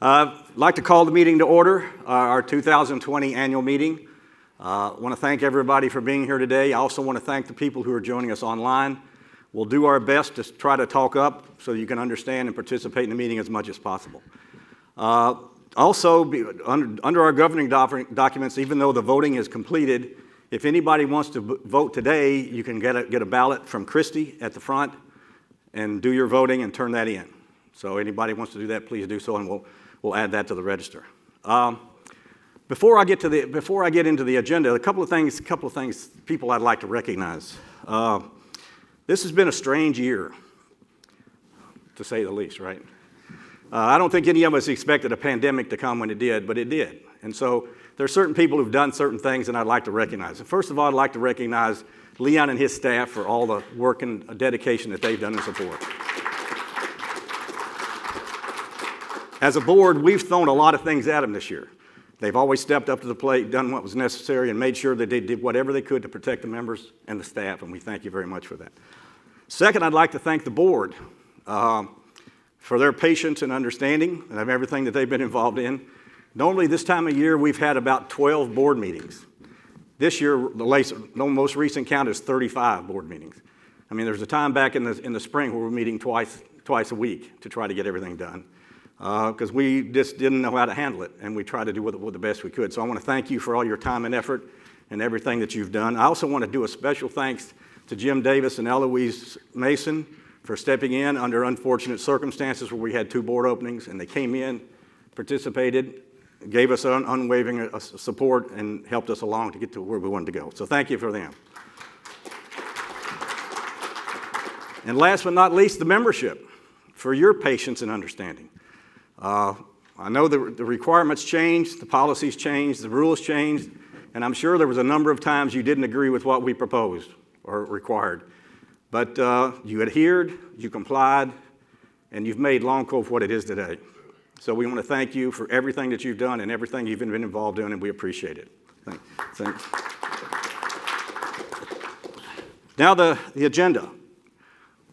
I'd like to call the meeting to order, our 2020 annual meeting. I want to thank everybody for being here today. I also want to thank the people who are joining us online. We'll do our best to try to talk up so you can understand and participate in the meeting as much as possible. Also, under our governing documents, even though the voting is completed, if anybody wants to vote today, you can get a ballot from Christy at the front and do your voting and turn that in. So anybody wants to do that, please do so, and we'll add that to the register. Before I get into the agenda, a couple of things, people I'd like to recognize. This has been a strange year, to say the least, right? I don't think any of us expected a pandemic to come when it did, but it did. And so there are certain people who've done certain things, and I'd like to recognize. And first of all, I'd like to recognize Leon and his staff for all the work and dedication that they've done in support. As a board, we've thrown a lot of things at them this year. They've always stepped up to the plate, done what was necessary, and made sure that they did whatever they could to protect the members and the staff, and we thank you very much for that. Second, I'd like to thank the board for their patience and understanding of everything that they've been involved in. Normally, this time of year, we've had about 12 board meetings. This year, the most recent count is 35 board meetings. I mean, there's a time back in the spring where we're meeting twice a week to try to get everything done. Because we just didn't know how to handle it, and we tried to do with the best we could. So I want to thank you for all your time and effort and everything that you've done. I also want to do a special thanks to Jim Davis and Eloise Mason for stepping in under unfortunate circumstances where we had 2 board openings, and they came in, participated, gave us unwavering support, and helped us along to get to where we wanted to go. So thank you for them. And last but not least, the membership, for your patience and understanding. I know the requirements changed, the policies changed, the rules changed, and I'm sure there was a number of times you didn't agree with what we proposed or required. But you adhered, you complied, and you've made Long Cove what it is today. So we want to thank you for everything that you've done and everything you've been involved in, and we appreciate it. Thanks. Now the agenda.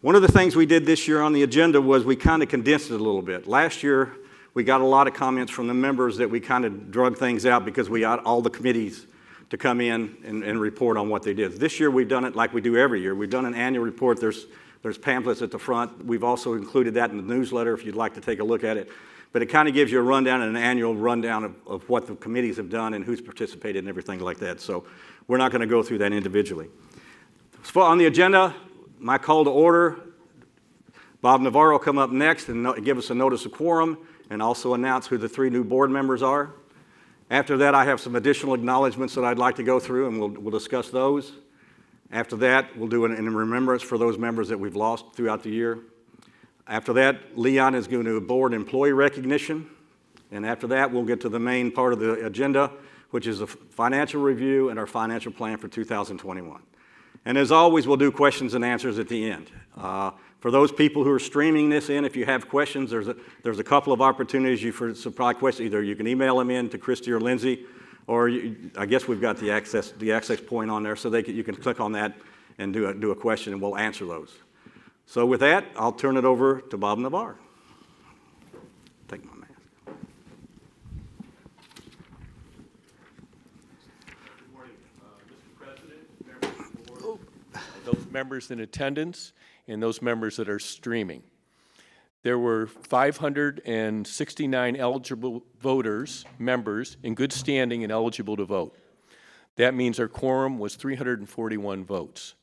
One of the things we did this year on the agenda was we kind of condensed it a little bit. Last year, we got a lot of comments from the members that we kind of drug things out because we got all the committees to come in and report on what they did. This year, we've done it like we do every year. We've done an annual report. There's pamphlets at the front. We've also included that in the newsletter if you'd like to take a look at it. But it kind of gives you a rundown and an annual rundown of what the committees have done and who's participated and everything like that. So we're not going to go through that individually. So on the agenda, my call to order, Bob Navarro will come up next and give us a notice of quorum and also announce who the 3 new board members are. After that, I have some additional acknowledgments that I'd like to go through, and we'll discuss those. After that, we'll do it in remembrance for those members that we've lost throughout the year. After that, Leon is going to do a board employee recognition. And after that, we'll get to the main part of the agenda, which is a financial review and our financial plan for 2021. And as always, we'll do questions and answers at the end. For those people who are streaming this in, if you have questions, there's a couple of opportunities for supply questions. Either you can email them in to Christy or Lindsay, or I guess we've got the access point on there so you can click on that and do a question, and we'll answer those. So with that, I'll turn it over to Bob Navarro. Take my mask. Good morning, Mr. President, members of the board, those members in attendance, and those members that are streaming. There were 569 eligible members in good standing and eligible to vote. That means our quorum was 341 votes.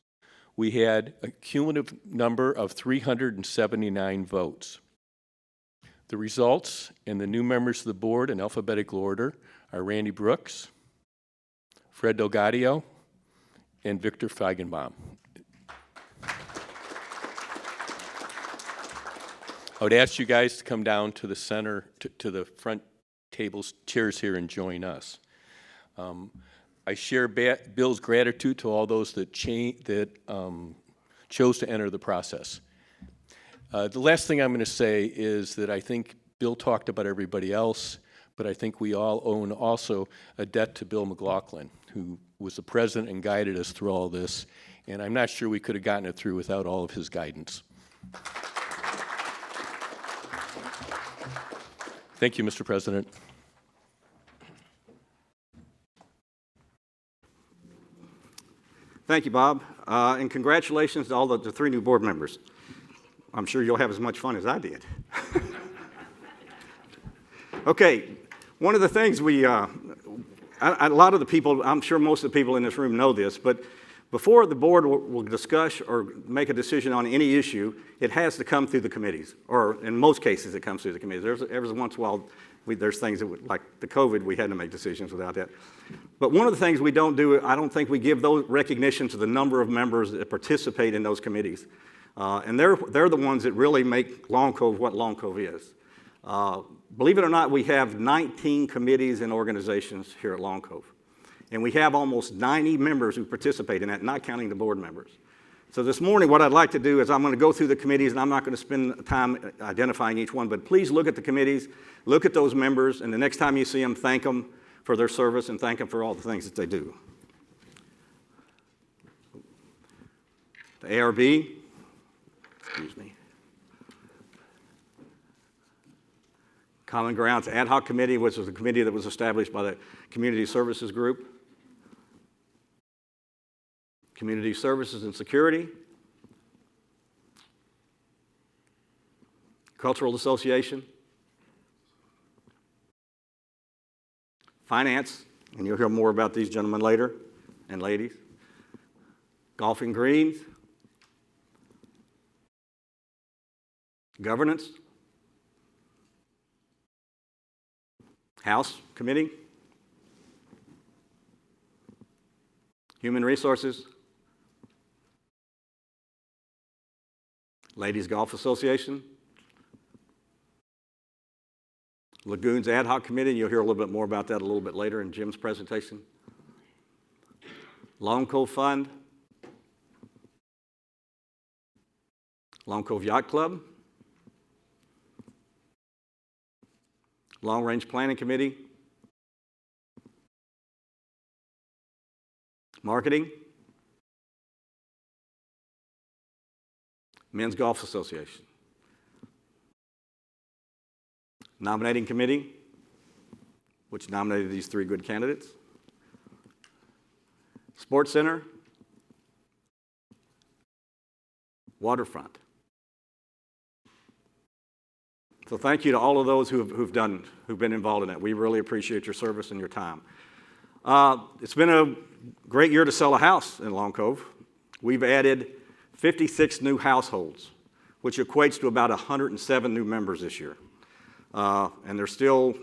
We had a cumulative number of 379 votes. The results and the new members of the board in alphabetical order are Randy Brooks, Fred Delgadio, and Victor Feigenbaum. I would ask you guys to come down to the center, to the front tables, chairs here, and join us. I share Bill's gratitude to all those that chose to enter the process. The last thing I'm going to say is that I think Bill talked about everybody else, but I think we all own also a debt to Bill McLaughlin, who was the president and guided us through all this, and I'm not sure we could have gotten it through without all of his guidance. Thank you, Mr. President. Thank you, Bob. And congratulations to all the 3 new board members. I'm sure you'll have as much fun as I did. Okay, one of the things a lot of the people, I'm sure most of the people in this room know this, but before the board will discuss or make a decision on any issue, it has to come through the committees, or in most cases it comes through the committees. Every once in a while, there's things that like the COVID, we had to make decisions without that. But one of the things we don't do, I don't think we give those recognition to the number of members that participate in those committees. And they're the ones that really make Long Cove what Long Cove is. Believe it or not, we have 19 committees and organizations here at Long Cove. And we have almost 90 members who participate in that, not counting the board members. So this morning, what I'd like to do is I'm going to go through the committees, and I'm not going to spend time identifying each one, but please look at the committees, look at those members, and the next time you see them, thank them for their service and thank them for all the things that they do. The ARB, excuse me. Common Grounds Ad Hoc Committee, which was a committee that was established by the Community Services Group. Community Services and Security. Cultural Association. Finance, and you'll hear more about these gentlemen later, and ladies. Golf and Greens. Governance. House Committee. Human Resources. Ladies Golf Association. Lagoons Ad Hoc Committee, you'll hear a little bit more about that a little bit later in Jim's presentation. Long Cove Fund. Long Cove Yacht Club. Long Range Planning Committee. Marketing. Men's Golf Association. Nominating Committee, which nominated these 3 good candidates. Sports Center. Waterfront. So thank you to all of those who've been involved in that. We really appreciate your service and your time. It's been a great year to sell a house in Long Cove. We've added 56 new households, which equates to about 107 new members this year. And there's still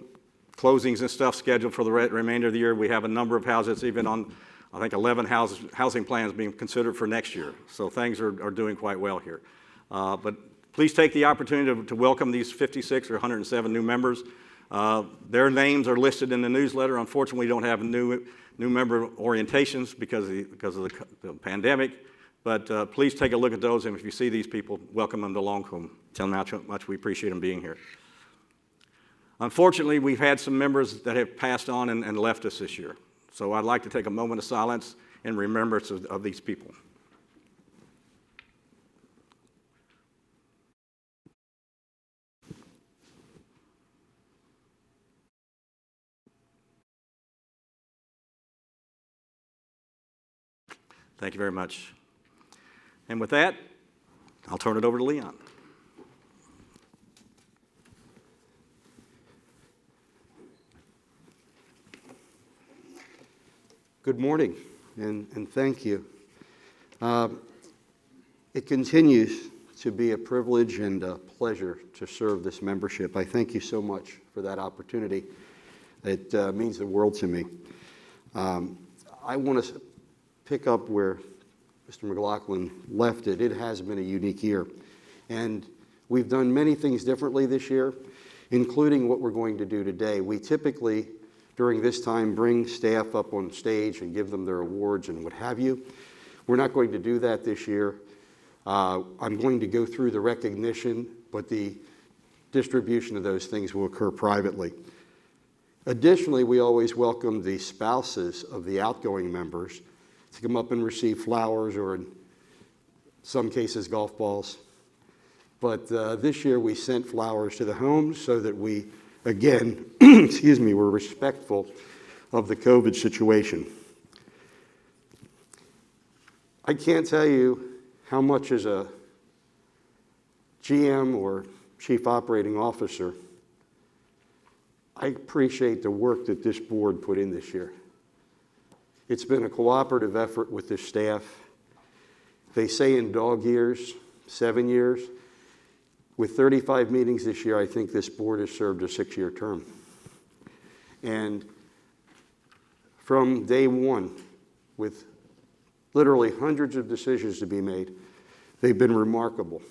closings and stuff scheduled for the remainder of the year. We have a number of houses, even on, I think, 11 housing plans being considered for next year. So things are doing quite well here. But please take the opportunity to welcome these 56 or 107 new members. Their names are listed in the newsletter. Unfortunately, we don't have new member orientations because of the pandemic. But please take a look at those, and if you see these people, welcome them to Long Cove. Tell them how much we appreciate them being here. Unfortunately, we've had some members that have passed on and left us this year. So I'd like to take a moment of silence in remembrance of these people. Thank you very much. And with that, I'll turn it over to Leon. Good morning, and thank you. It continues to be a privilege and a pleasure to serve this membership. I thank you so much for that opportunity. It means the world to me. I want to pick up where Mr. McLaughlin left it. It has been a unique year, and we've done many things differently this year, including what we're going to do today. We typically, during this time, bring staff up on stage and give them their awards and what have you. We're not going to do that this year. I'm going to go through the recognition, but the distribution of those things will occur privately. Additionally, we always welcome the spouses of the outgoing members to come up and receive flowers, or in some cases, golf balls. But this year we sent flowers to the homes so that we again, excuse me, were respectful of the COVID situation. I can't tell you how much as a GM or Chief Operating Officer, I appreciate the work that this board put in this year. It's been a cooperative effort with this staff. They say in dog years, 7 years. With 35 meetings this year, I think this board has served a 6-year term. And from day one, with literally hundreds of decisions to be made, they've been remarkable.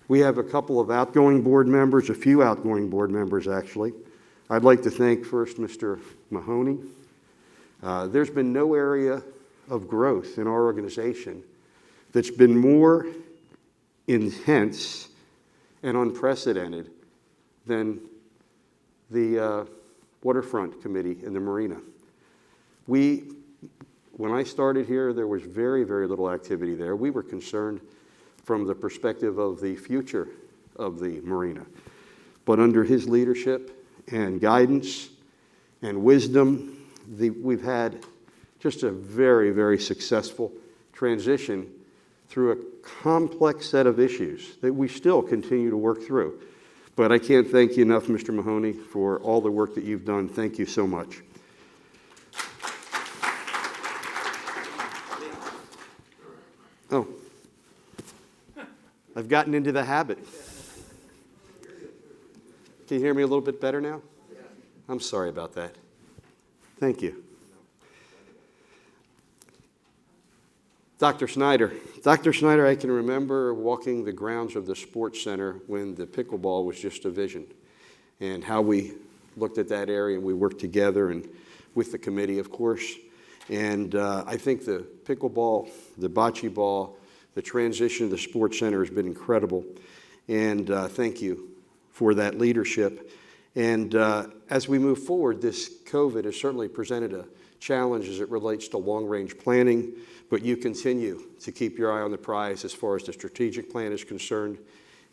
We have a couple of outgoing board members, a few outgoing board members actually. I'd like to thank first Mr. Mahoney. There's been no area of growth in our organization that's been more intense and unprecedented than the Waterfront Committee in the Marina. When I started here, there was very, very little activity there. We were concerned from the perspective of the future of the Marina. But under his leadership and guidance and wisdom, we've had just a very, very successful transition through a complex set of issues that we still continue to work through. But I can't thank you enough, Mr. Mahoney, for all the work that you've done. Thank you so much. Oh, I've gotten into the habit. Can you hear me a little bit better now? I'm sorry about that. Thank you. Dr. Snyder, I can remember walking the grounds of the sports center when the pickleball was just a vision, and how we looked at that area and we worked together and with the committee, of course. And I think the pickleball, the bocce ball, the transition of the sports center has been incredible. And thank you for that leadership. And as we move forward, this COVID has certainly presented a challenge as it relates to long-range planning, but you continue to keep your eye on the prize as far as the strategic plan is concerned.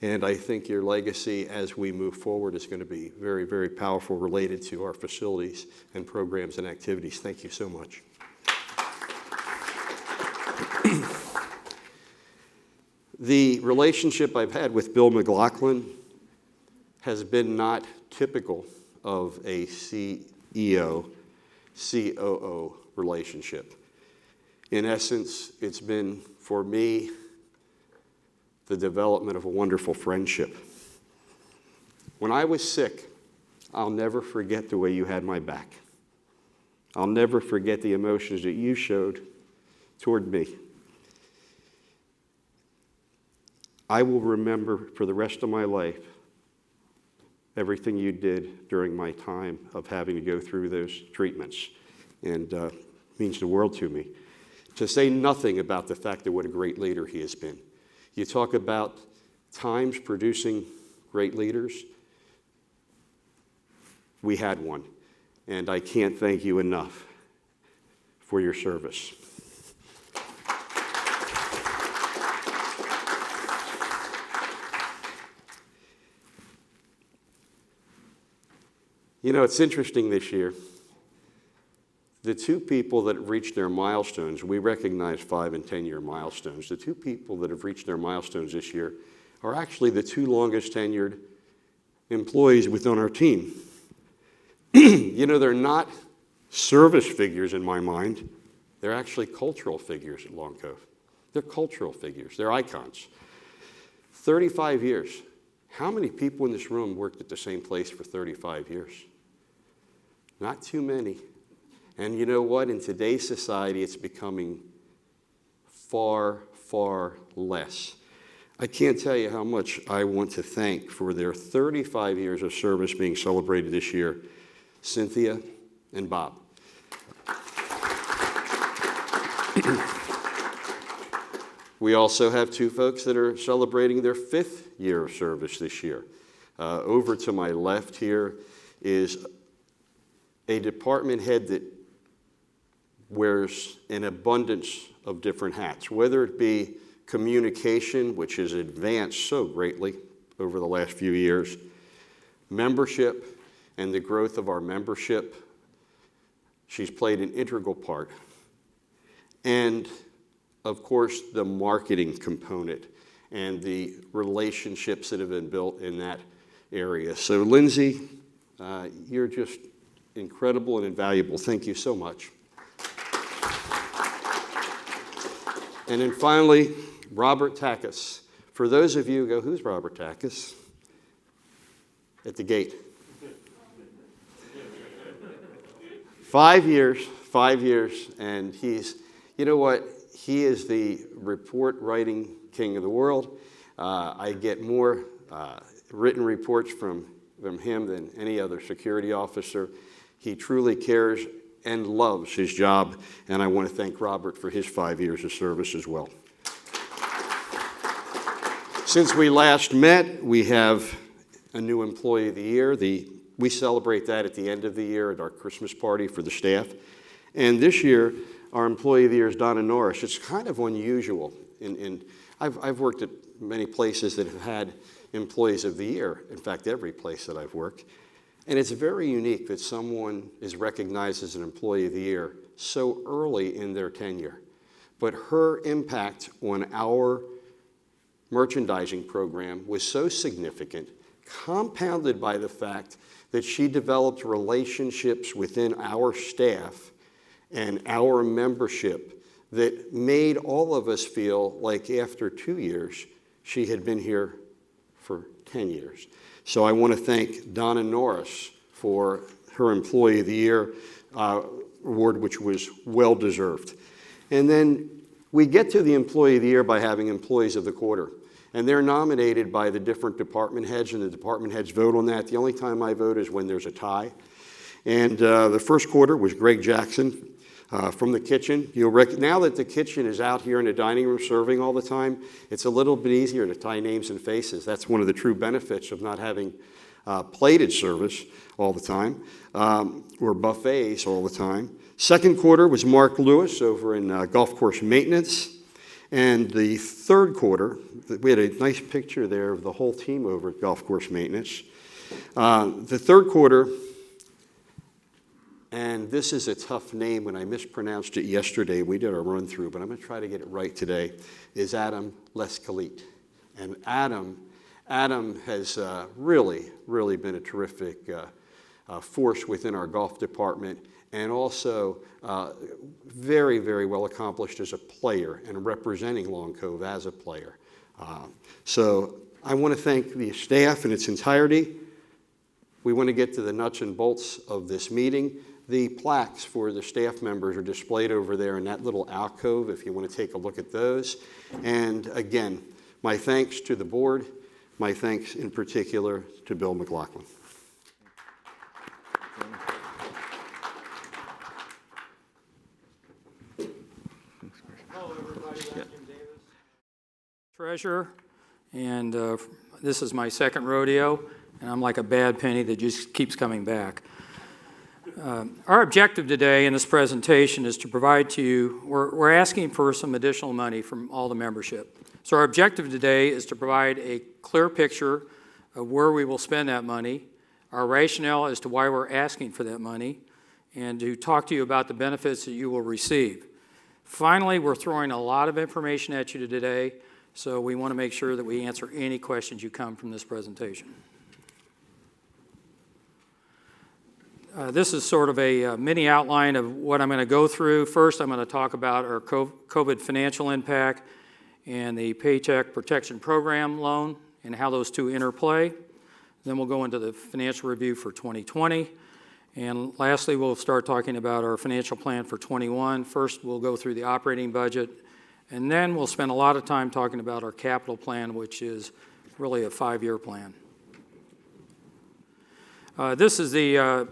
And I think your legacy as we move forward is going to be very, very powerful related to our facilities and programs and activities. Thank you so much. The relationship I've had with Bill McLaughlin has been not typical of a CEO, COO relationship. In essence, it's been, for me, the development of a wonderful friendship. When I was sick, I'll never forget the way you had my back. I'll never forget the emotions that you showed toward me. I will remember for the rest of my life everything you did during my time of having to go through those treatments, and means the world to me. To say nothing about the fact that what a great leader he has been. You talk about times producing great leaders. We had one, and I can't thank you enough for your service. You know, it's interesting this year. The two people that have reached their milestones, we recognize 5- and 10-year milestones. The two people that have reached their milestones this year are actually the two longest tenured employees within our team. You know, they're not service figures in my mind. They're actually cultural figures at Long Cove. They're cultural figures. They're icons. 35 years. How many people in this room worked at the same place for 35 years? Not too many. And you know what? In today's society, it's becoming far, far less. I can't tell you how much I want to thank for their 35 years of service being celebrated this year, Cynthia and Bob. We also have two folks that are celebrating their 5th year of service this year. Over to my left here is a department head that wears an abundance of different hats, whether it be communication, which has advanced so greatly over the last few years, membership and the growth of our membership. She's played an integral part. And, of course, the marketing component and the relationships that have been built in that area. So, Lindsay, you're just incredible and invaluable. Thank you so much. And then finally, Robert Takis. For those of you who go, who's Robert Takis? At the gate. 5 years, and he's, you know what? He is the report writing king of the world. I get more written reports from him than any other security officer. He truly cares and loves his job, and I want to thank Robert for his 5 years of service as well. Since we last met, we have a new Employee of the Year. We celebrate that at the end of the year at our Christmas party for the staff. And this year, our Employee of the Year is Donna Norris. It's kind of unusual. I've worked at many places that have had Employees of the Year, in fact, every place that I've worked. And it's very unique that someone is recognized as an Employee of the Year so early in their tenure. But her impact on our merchandising program was so significant, compounded by the fact that she developed relationships within our staff and our membership that made all of us feel like after 2 years, she had been here for 10 years. So I want to thank Donna Norris for her Employee of the Year award, which was well-deserved. And then we get to the Employee of the Year by having Employees of the Quarter. And they're nominated by the different department heads, and the department heads vote on that. The only time I vote is when there's a tie. And the first quarter was Greg Jackson from the kitchen. Now that the kitchen is out here in the dining room serving all the time, it's a little bit easier to tie names and faces. That's one of the true benefits of not having plated service all the time, or buffets all the time. Second quarter was Mark Lewis over in golf course maintenance. And the third quarter, we had a nice picture there of the whole team over at golf course maintenance. The third quarter, and this is a tough name when I mispronounced it yesterday. We did our run through, but I'm going to try to get it right today, is Adam Leskalit. And Adam has really been a terrific force within our golf department, and also very, very well accomplished as a player and representing Long Cove as a player. So I want to thank the staff in its entirety. We want to get to the nuts and bolts of this meeting. The plaques for the staff members are displayed over there in that little alcove if you want to take a look at those. And again, my thanks to the board, my thanks in particular to Bill McLaughlin. Treasurer, and this is my second rodeo, and I'm like a bad penny that just keeps coming back. Our objective today in this presentation is to provide to you, we're asking for some additional money from all the membership. So our objective today is to provide a clear picture of where we will spend that money, our rationale as to why we're asking for that money, and to talk to you about the benefits that you will receive. Finally, we're throwing a lot of information at you today, so we want to make sure that we answer any questions you come from this presentation. This is sort of a mini outline of what I'm going to go through. First, I'm going to talk about our COVID financial impact and the Paycheck Protection Program loan and how those two interplay. Then we'll go into the financial review for 2020. And lastly, we'll start talking about our financial plan for 21. First, we'll go through the operating budget, and then we'll spend a lot of time talking about our capital plan, which is really a 5-year plan. This is the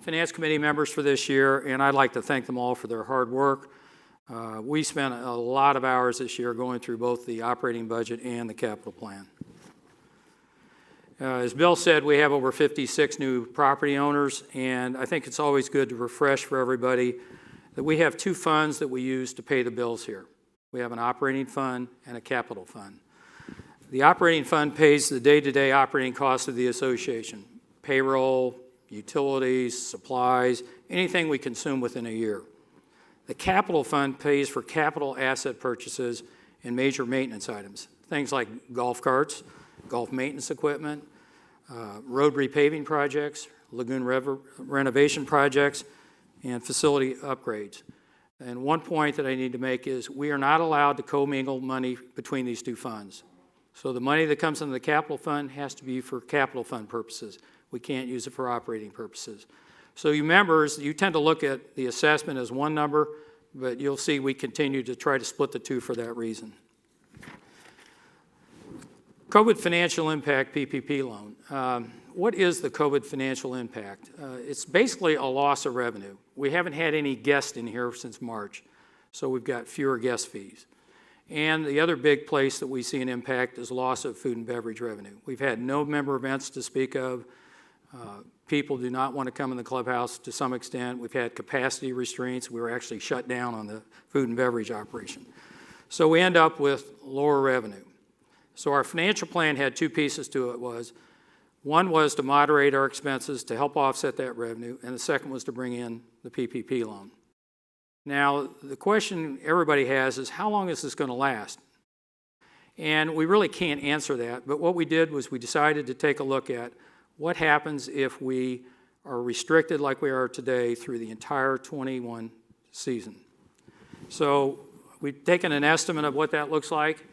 Finance Committee members for this year, and I'd like to thank them all for their hard work. We spent a lot of hours this year going through both the operating budget and the capital plan. As Bill said, we have over 56 new property owners, and I think it's always good to refresh for everybody that we have two funds that we use to pay the bills here. We have an operating fund and a capital fund. The operating fund pays the day-to-day operating costs of the association, payroll, utilities, supplies, anything we consume within a year. The capital fund pays for capital asset purchases and major maintenance items, things like golf carts, golf maintenance equipment, road repaving projects, lagoon renovation projects, and facility upgrades. And one point that I need to make is we are not allowed to commingle money between these two funds. So the money that comes into the capital fund has to be for capital fund purposes. We can't use it for operating purposes. So you members, you tend to look at the assessment as one number, but you'll see we continue to try to split the two for that reason. COVID financial impact PPP loan. What is the COVID financial impact? It's basically a loss of revenue. We haven't had any guests in here since March, so we've got fewer guest fees. And the other big place that we see an impact is loss of food and beverage revenue. We've had no member events to speak of. People do not want to come in the clubhouse to some extent. We've had capacity restraints. We were actually shut down on the food and beverage operation. So we end up with lower revenue. So our financial plan had two pieces to it. One was to moderate our expenses to help offset that revenue, and the second was to bring in the PPP loan. Now, the question everybody has is, how long is this going to last? And we really can't answer that, but what we did was we decided to take a look at what happens if we are restricted like we are today through the entire 21 season. So we've taken an estimate of what that looks like.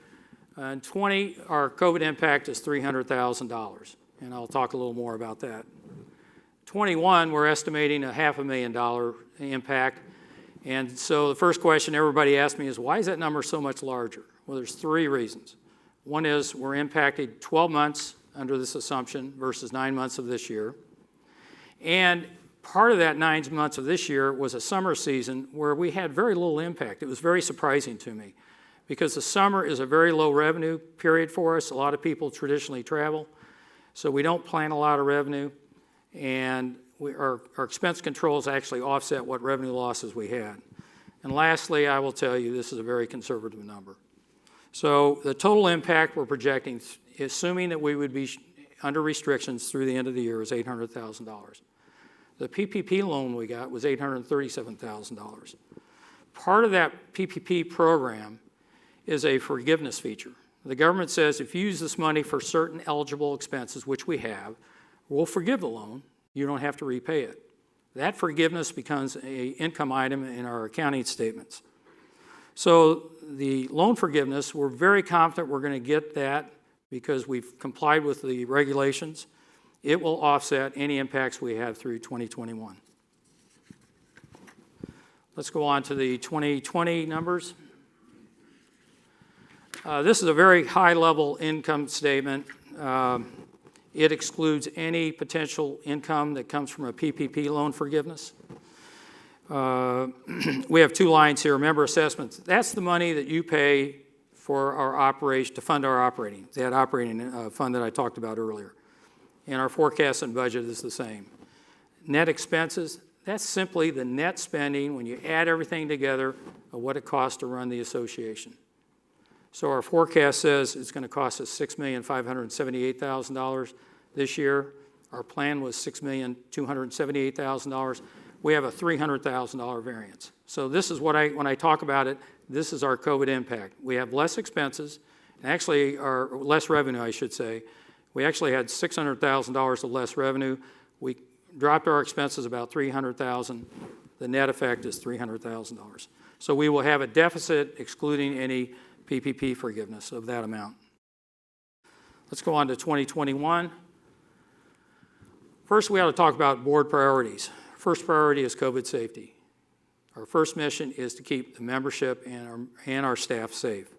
In 20, our COVID impact is $300,000, and I'll talk a little more about that. 21, we're estimating a $500,000 impact. And so the first question everybody asked me is, why is that number so much larger? Well, there's three reasons. One is we're impacted 12 months under this assumption versus 9 months of this year. And part of that 9 months of this year was a summer season where we had very little impact. It was very surprising to me because the summer is a very low revenue period for us. A lot of people traditionally travel, so we don't plan a lot of revenue. And our expense controls actually offset what revenue losses we had. And lastly, I will tell you, this is a very conservative number. So the total impact we're projecting, assuming that we would be under restrictions through the end of the year, is $800,000. The PPP loan we got was $837,000. Part of that PPP program is a forgiveness feature. The government says if you use this money for certain eligible expenses, which we have, we'll forgive the loan. You don't have to repay it. That forgiveness becomes an income item in our accounting statements. So the loan forgiveness, we're very confident we're going to get that because we've complied with the regulations. It will offset any impacts we have through 2021. Let's go on to the 2020 numbers. This is a very high-level income statement. It excludes any potential income that comes from a PPP loan forgiveness. We have two lines here, member assessments. That's the money that you pay for our operation, to fund our operating, that operating fund that I talked about earlier. And our forecast and budget is the same. Net expenses, that's simply the net spending when you add everything together of what it costs to run the association. So our forecast says it's going to cost us $6,578,000 this year. Our plan was $6,278,000. We have a $300,000 variance. So this is what when I talk about it, this is our COVID impact. We have less expenses, and actually, or less revenue, I should say. We actually had $600,000 of less revenue. We dropped our expenses about $300,000. The net effect is $300,000. So we will have a deficit excluding any PPP forgiveness of that amount. Let's go on to 2021. First, we ought to talk about board priorities. First priority is COVID safety. Our first mission is to keep the membership and our staff safe.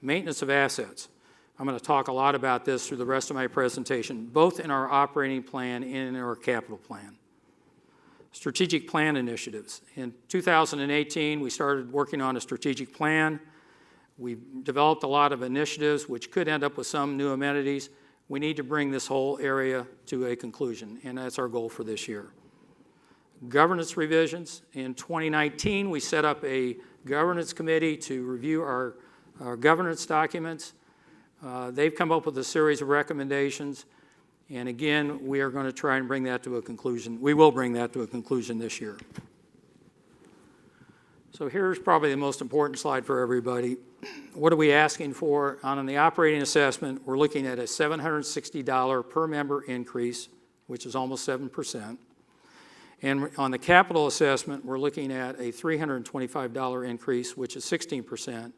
Maintenance of assets. I'm going to talk a lot about this through the rest of my presentation, both in our operating plan and in our capital plan. Strategic plan initiatives. In 2018, we started working on a strategic plan. We've developed a lot of initiatives which could end up with some new amenities. We need to bring this whole area to a conclusion, and that's our goal for this year. Governance revisions. In 2019, we set up a governance committee to review our governance documents. They've come up with a series of recommendations, And again, we are going to try and bring that to a conclusion. We will bring that to a conclusion this year. So here's probably the most important slide for everybody. What are we asking for? On the operating assessment, we're looking at a $760 per member increase, which is almost 7%. And on the capital assessment, we're looking at a $325 increase, which is 16%.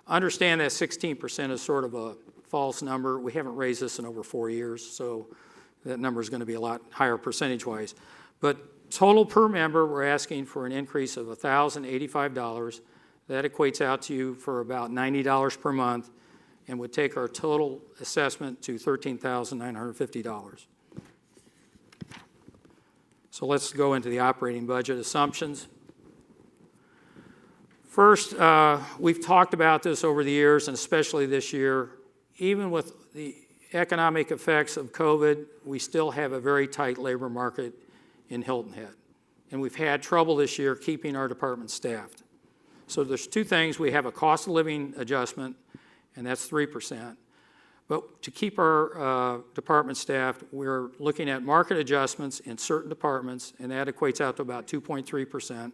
Understand that 16% is sort of a false number. We haven't raised this in over 4 years, so that number is going to be a lot higher percentage-wise. But total per member, we're asking for an increase of $1,085. That equates out to you for about $90 per month and would take our total assessment to $13,950. So let's go into the operating budget assumptions. First, we've talked about this over the years, and especially this year. Even with the economic effects of COVID, we still have a very tight labor market in Hilton Head. And we've had trouble this year keeping our department staffed. So there's two things. We have a cost of living adjustment, and that's 3%. But to keep our department staffed, we're looking at market adjustments in certain departments, and that equates out to about 2.3%.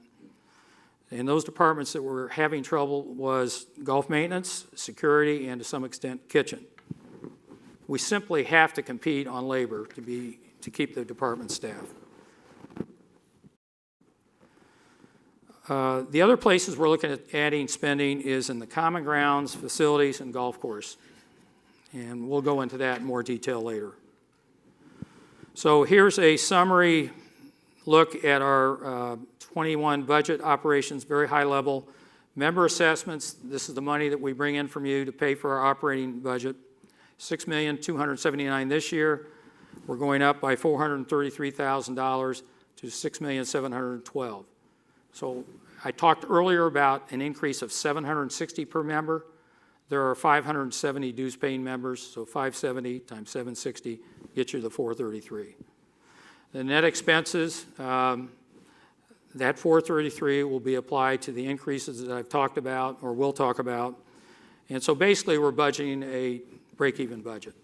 And those departments that were having trouble was golf maintenance, security, and to some extent kitchen. We simply have to compete on labor to keep the department staffed. The other places we're looking at adding spending is in the common grounds, facilities, and golf course. And we'll go into that in more detail later. So here's a summary look at our 21 budget operations, very high level. Member assessments, this is the money that we bring in from you to pay for our operating budget. $6,279,000 this year. We're going up by $433,000 to $6,712,000. So I talked earlier about an increase of $760 per member. There are 570 dues paying members, so 570 times 760 gets you the 433. The net expenses, that 433 will be applied to the increases that I've talked about or will talk about. And so basically we're budgeting a break-even budget.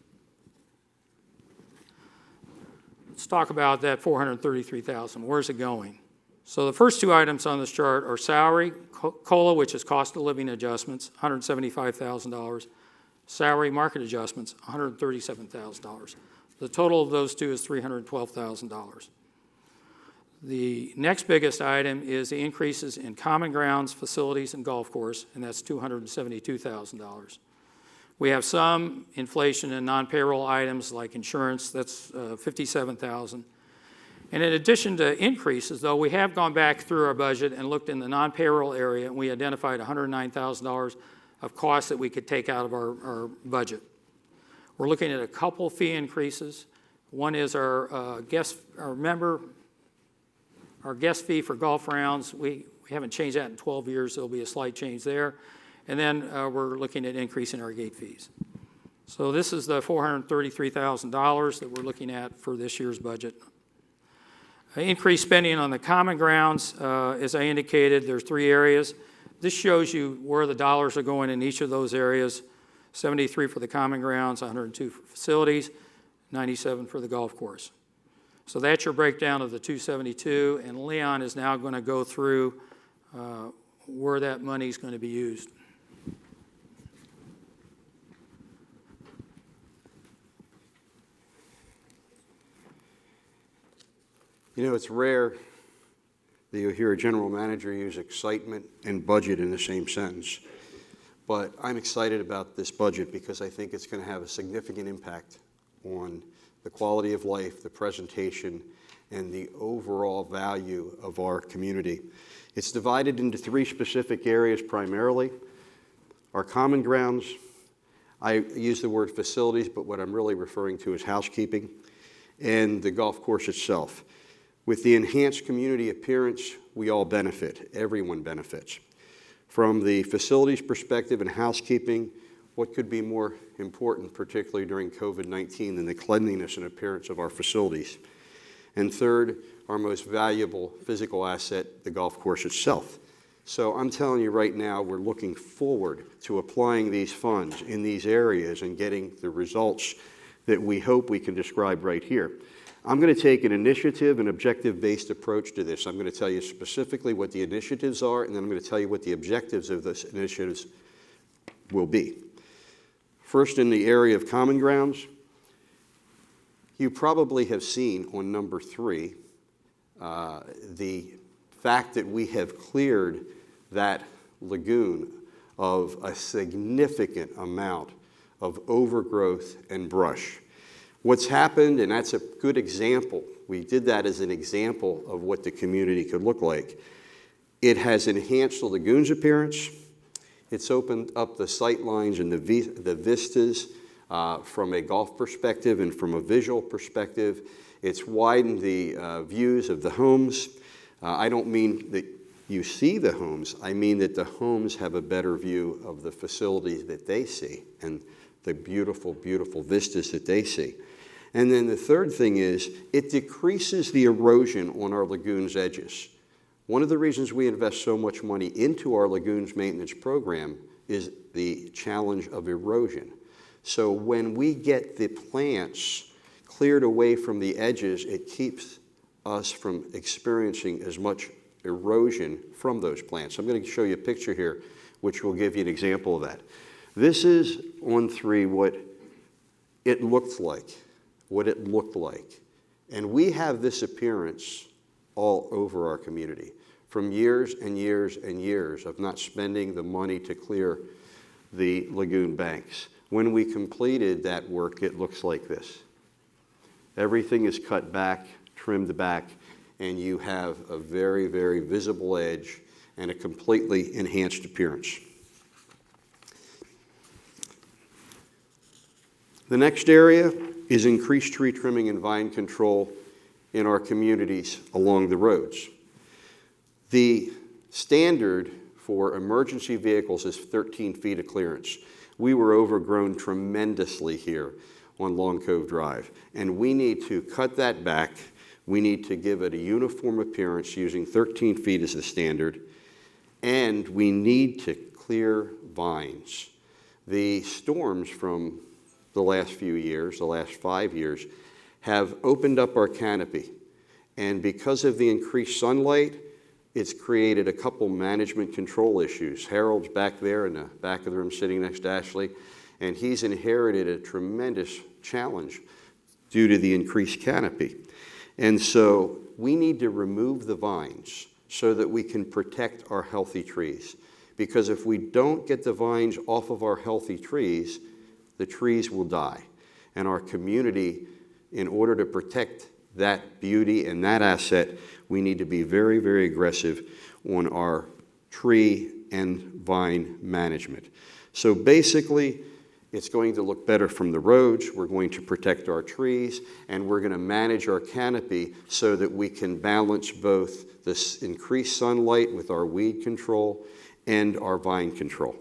Let's talk about that $433,000. Where's it going? So the first two items on this chart are salary, COLA, which is cost of living adjustments, $175,000. Salary market adjustments, $137,000. The total of those two is $312,000. The next biggest item is the increases in common grounds, facilities, and golf course, and that's $272,000. We have some inflation in non-payroll items like insurance, that's $57,000. And in addition to increases, though, we have gone back through our budget and looked in the non-payroll area, and we identified $109,000 of costs that we could take out of our budget. We're looking at a couple fee increases. One is our guest fee for golf rounds. We haven't changed that in 12 years. There'll be a slight change there. And then we're looking at increasing our gate fees. So this is the $433,000 that we're looking at for this year's budget. Increased spending on the common grounds, as I indicated, there's 3 areas. This shows you where the dollars are going in each of those areas. 73 for the common grounds, 102 for facilities, 97 for the golf course. So that's your breakdown of the 272, and Leon is now going to go through where that money is going to be used. You know, it's rare that you'll hear a general manager use excitement and budget in the same sentence. But I'm excited about this budget because I think it's going to have a significant impact on the quality of life, the presentation, and the overall value of our community. It's divided into 3 specific areas primarily. Our common grounds, I use the word facilities, but what I'm really referring to is housekeeping, and the golf course itself. With the enhanced community appearance, we all benefit. Everyone benefits. From the facilities perspective and housekeeping, what could be more important, particularly during COVID-19, than the cleanliness and appearance of our facilities? And third, our most valuable physical asset, the golf course itself. So I'm telling you right now, we're looking forward to applying these funds in these areas and getting the results that we hope we can describe right here. I'm going to take an initiative and objective-based approach to this. I'm going to tell you specifically what the initiatives are, and then I'm going to tell you what the objectives of those initiatives will be. First, in the area of common grounds, you probably have seen on number 3 the fact that we have cleared that lagoon of a significant amount of overgrowth and brush. What's happened, and that's a good example, we did that as an example of what the community could look like. It has enhanced the lagoon's appearance. It's opened up the sight lines and the vistas from a golf perspective and from a visual perspective. It's widened the views of the homes. I don't mean that you see the homes. I mean that the homes have a better view of the facilities that they see and the beautiful, beautiful vistas that they see. And then the third thing is it decreases the erosion on our lagoon's edges. One of the reasons we invest so much money into our lagoon's maintenance program is the challenge of erosion. So when we get the plants cleared away from the edges, it keeps us from experiencing as much erosion from those plants. I'm going to show you a picture here which will give you an example of that. This is on 3 what it looked like, And we have this appearance all over our community from years and years and years of not spending the money to clear the lagoon banks. When we completed that work, it looks like this. Everything is cut back, trimmed back, and you have a very, very visible edge and a completely enhanced appearance. The next area is increased tree trimming and vine control in our communities along the roads. The standard for emergency vehicles is 13 feet of clearance. We were overgrown tremendously here on Long Cove Drive, and we need to cut that back. We need to give it a uniform appearance using 13 feet as the standard, and we need to clear vines. The storms from the last few years, the last 5 years, have opened up our canopy, and because of the increased sunlight, it's created a couple management control issues. Harold's back there in the back of the room sitting next to Ashley, and he's inherited a tremendous challenge due to the increased canopy. And so we need to remove the vines so that we can protect our healthy trees. Because if we don't get the vines off of our healthy trees, the trees will die. And our community, in order to protect that beauty and that asset, we need to be very, very aggressive on our tree and vine management. So basically, it's going to look better from the roads, we're going to protect our trees, and we're going to manage our canopy so that we can balance both this increased sunlight with our weed control and our vine control.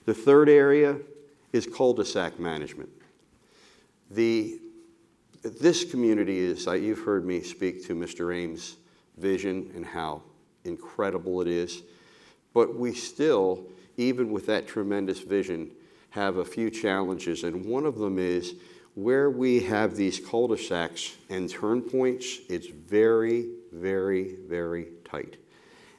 The third area is cul-de-sac management. This community is, you've heard me speak to Mr. Ames' vision and how incredible it is, but we still, even with that tremendous vision, have a few challenges, and one of them is where we have these cul-de-sacs and turn points, it's very, very, very tight.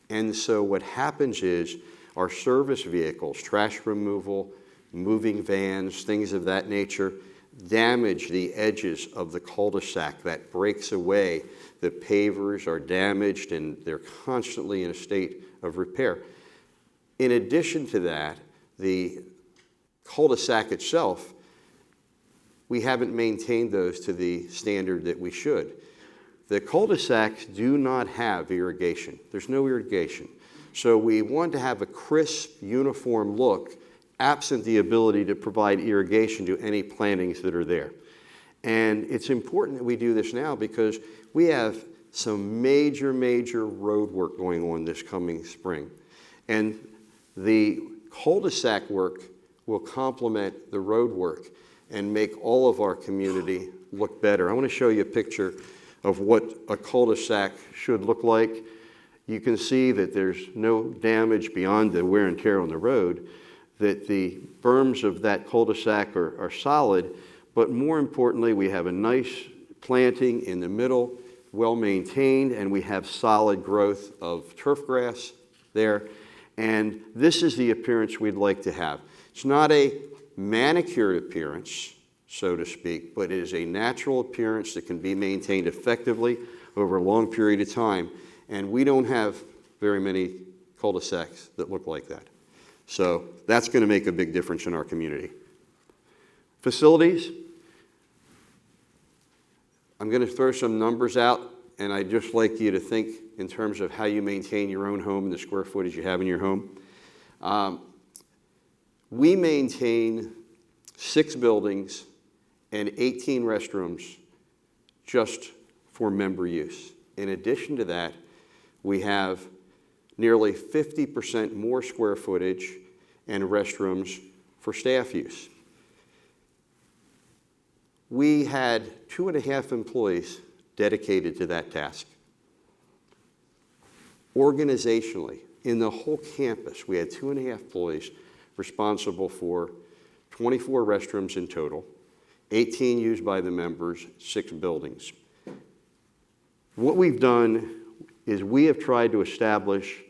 And so what happens is our service vehicles, trash removal, moving vans, things of that nature, damage the edges of the cul-de-sac. That breaks away. The pavers are damaged and they're constantly in a state of repair. In addition to that, the cul-de-sac itself, we haven't maintained those to the standard that we should. The cul-de-sacs do not have irrigation. There's no irrigation. So we want to have a crisp, uniform look, absent the ability to provide irrigation to any plantings that are there. And it's important that we do this now because we have some major, major road work going on this coming spring. And the cul-de-sac work will complement the road work and make all of our community look better. I want to show you a picture of what a cul-de-sac should look like. You can see that there's no damage beyond the wear and tear on the road, that the berms of that cul-de-sac are solid, but more importantly, we have a nice planting in the middle, well maintained, and we have solid growth of turf grass there. And this is the appearance we'd like to have. It's not a manicured appearance, so to speak, but it is a natural appearance that can be maintained effectively over a long period of time. And we don't have very many cul-de-sacs that look like that. So that's going to make a big difference in our community. Facilities. I'm going to throw some numbers out, and I'd just like you to think in terms of how you maintain your own home and the square footage you have in your home. We maintain 6 buildings and 18 restrooms just for member use. In addition to that, we have nearly 50% more square footage and restrooms for staff use. We had 2.5 employees dedicated to that task. Organizationally, in the whole campus, we had 2.5 employees responsible for 24 restrooms in total, 18 used by the members, 6 buildings. What we've done is we have tried to establish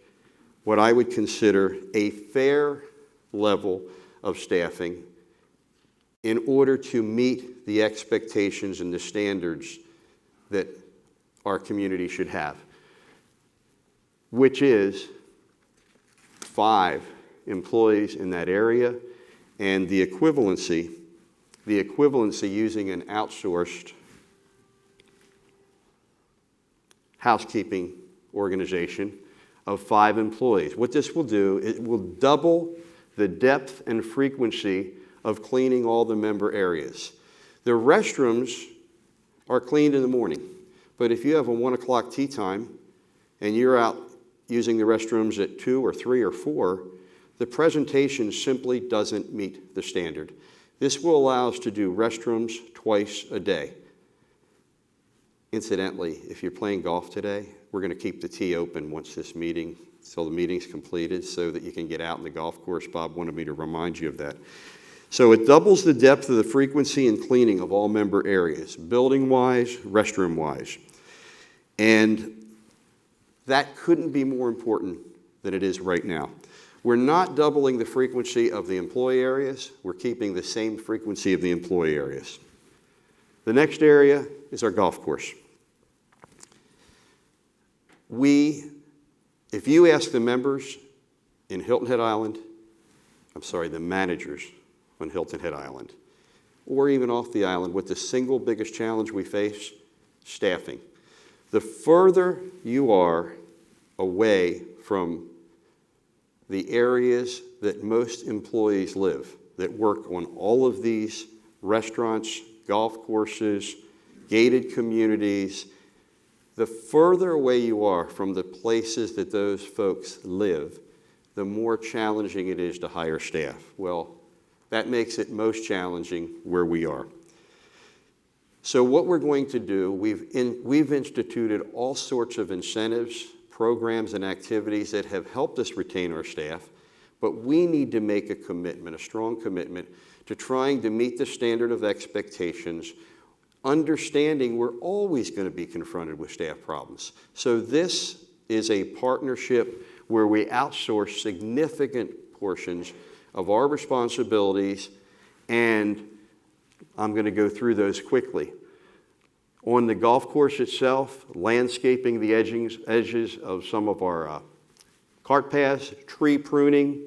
what I would consider a fair level of staffing in order to meet the expectations and the standards that our community should have, which is 5 employees in that area, and the equivalency using an outsourced housekeeping organization of 5 employees. What this will do, it will double the depth and frequency of cleaning all the member areas. The restrooms are cleaned in the morning, but if you have a 1 o'clock tea time and you're out using the restrooms at 2 or 3 or 4, the presentation simply doesn't meet the standard. This will allow us to do restrooms twice a day. Incidentally, if you're playing golf today, we're going to keep the tee open once this meeting, till the meeting's completed, so that you can get out in the golf course. Bob wanted me to remind you of that. So it doubles the depth of the frequency and cleaning of all member areas, building-wise, restroom-wise. And that couldn't be more important than it is right now. We're not doubling the frequency of the employee areas. We're keeping the same frequency of the employee areas. The next area is our golf course. If you ask the members in Hilton Head Island, the managers on Hilton Head Island, or even off the island, what the single biggest challenge we face, staffing. The further you are away from the areas that most employees live, that work on all of these restaurants, golf courses, gated communities, the further away you are from the places that those folks live, the more challenging it is to hire staff. Well, that makes it most challenging where we are. So what we're going to do, we've instituted all sorts of incentives, programs, and activities that have helped us retain our staff, but we need to make a commitment, a strong commitment, to trying to meet the standard of expectations, understanding we're always going to be confronted with staff problems. So this is a partnership where we outsource significant portions of our responsibilities, and I'm going to go through those quickly. On the golf course itself, landscaping the edges of some of our cart paths, tree pruning,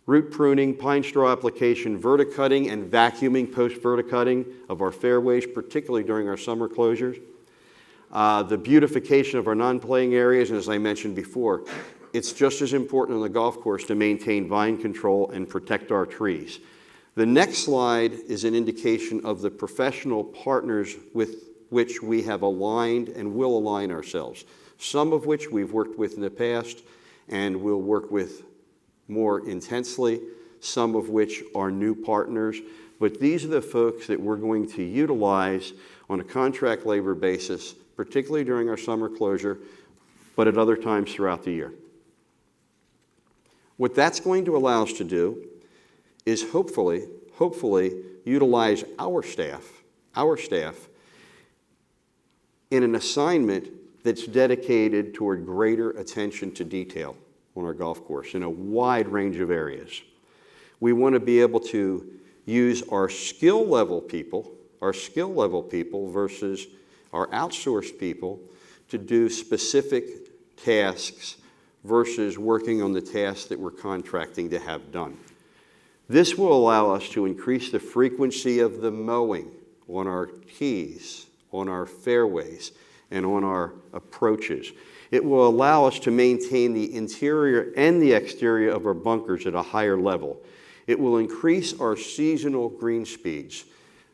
root pruning, pine straw application, verticutting, and vacuuming post-verticutting of our fairways, particularly during our summer closures. The beautification of our non-playing areas, and as I mentioned before, it's just as important on the golf course to maintain vine control and protect our trees. The next slide is an indication of the professional partners with which we have aligned and will align ourselves, some of which we've worked with in the past and will work with more intensely, some of which are new partners. But these are the folks that we're going to utilize on a contract labor basis, particularly during our summer closure, but at other times throughout the year. What that's going to allow us to do is hopefully hopefully utilize our staff in an assignment that's dedicated toward greater attention to detail on our golf course in a wide range of areas. We want to be able to use our skill level people versus our outsourced people to do specific tasks versus working on the tasks that we're contracting to have done. This will allow us to increase the frequency of the mowing on our tees, on our fairways, and on our approaches. It will allow us to maintain the interior and the exterior of our bunkers at a higher level. It will increase our seasonal green speeds.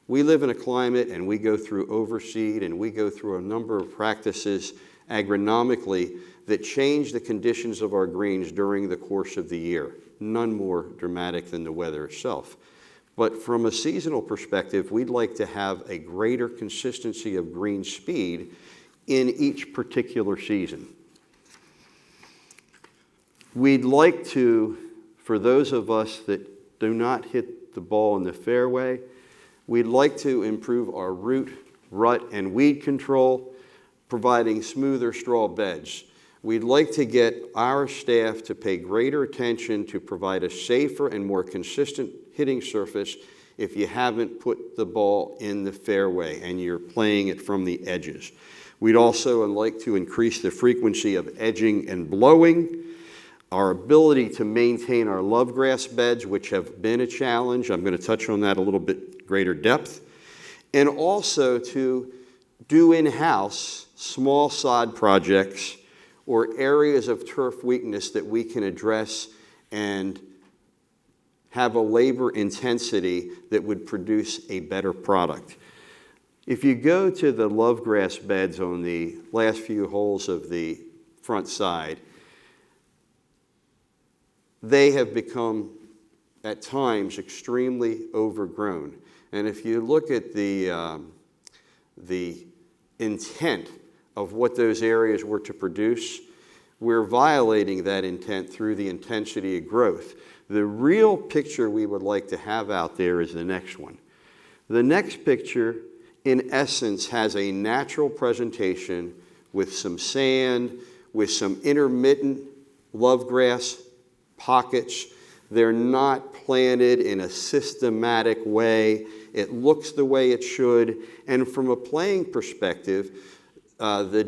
We live in a climate and we go through overseed and we go through a number of practices agronomically that change the conditions of our greens during the course of the year. None more dramatic than the weather itself. But from a seasonal perspective, we'd like to have a greater consistency of green speed in each particular season. We'd like to, for those of us that do not hit the ball in the fairway, we'd like to improve our root, rut, and weed control, providing smoother straw beds. We'd like to get our staff to pay greater attention to provide a safer and more consistent hitting surface if you haven't put the ball in the fairway and you're playing it from the edges. We'd also like to increase the frequency of edging and blowing, our ability to maintain our love grass beds, which have been a challenge. I'm going to touch on that a little bit greater depth. And also to do in-house small sod projects or areas of turf weakness that we can address and have a labor intensity that would produce a better product. If you go to the love grass beds on the last few holes of the front side, they have become, at times, extremely overgrown. And if you look at the intent of what those areas were to produce, we're violating that intent through the intensity of growth. The real picture we would like to have out there is the next one. The next picture, in essence, has a natural presentation with some sand, with some intermittent love grass pockets. They're not planted in a systematic way. It looks the way it should. And from a playing perspective, the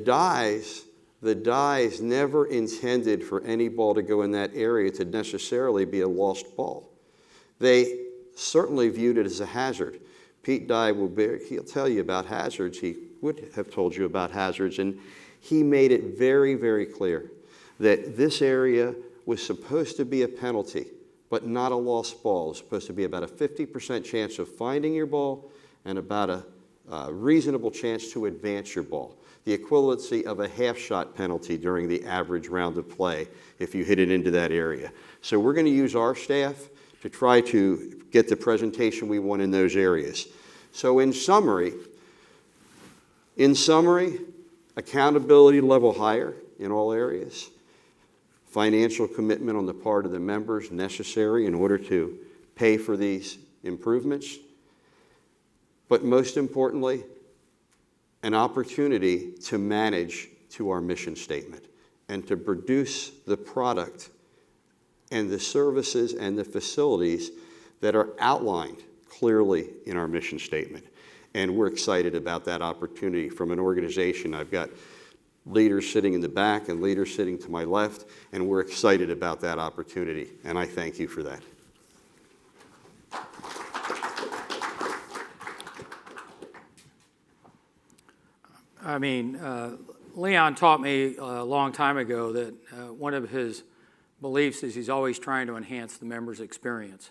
dies never intended for any ball to go in that area to necessarily be a lost ball. They certainly viewed it as a hazard. Pete Dye he'll tell you about hazards. He would have told you about hazards, and he made it very, very clear that this area was supposed to be a penalty, but not a lost ball. It was supposed to be about a 50% chance of finding your ball and about a reasonable chance to advance your ball. The equivalency of a half-shot penalty during the average round of play if you hit it into that area. So we're going to use our staff to try to get the presentation we want in those areas. So in summary, accountability level higher in all areas, financial commitment on the part of the members necessary in order to pay for these improvements, but most importantly, an opportunity to manage to our mission statement and to produce the product and the services and the facilities that are outlined clearly in our mission statement. And we're excited about that opportunity from an organization. I've got leaders sitting in the back and leaders sitting to my left, and we're excited about that opportunity, and I thank you for that. I mean, Leon taught me a long time ago that one of his beliefs is he's always trying to enhance the member's experience.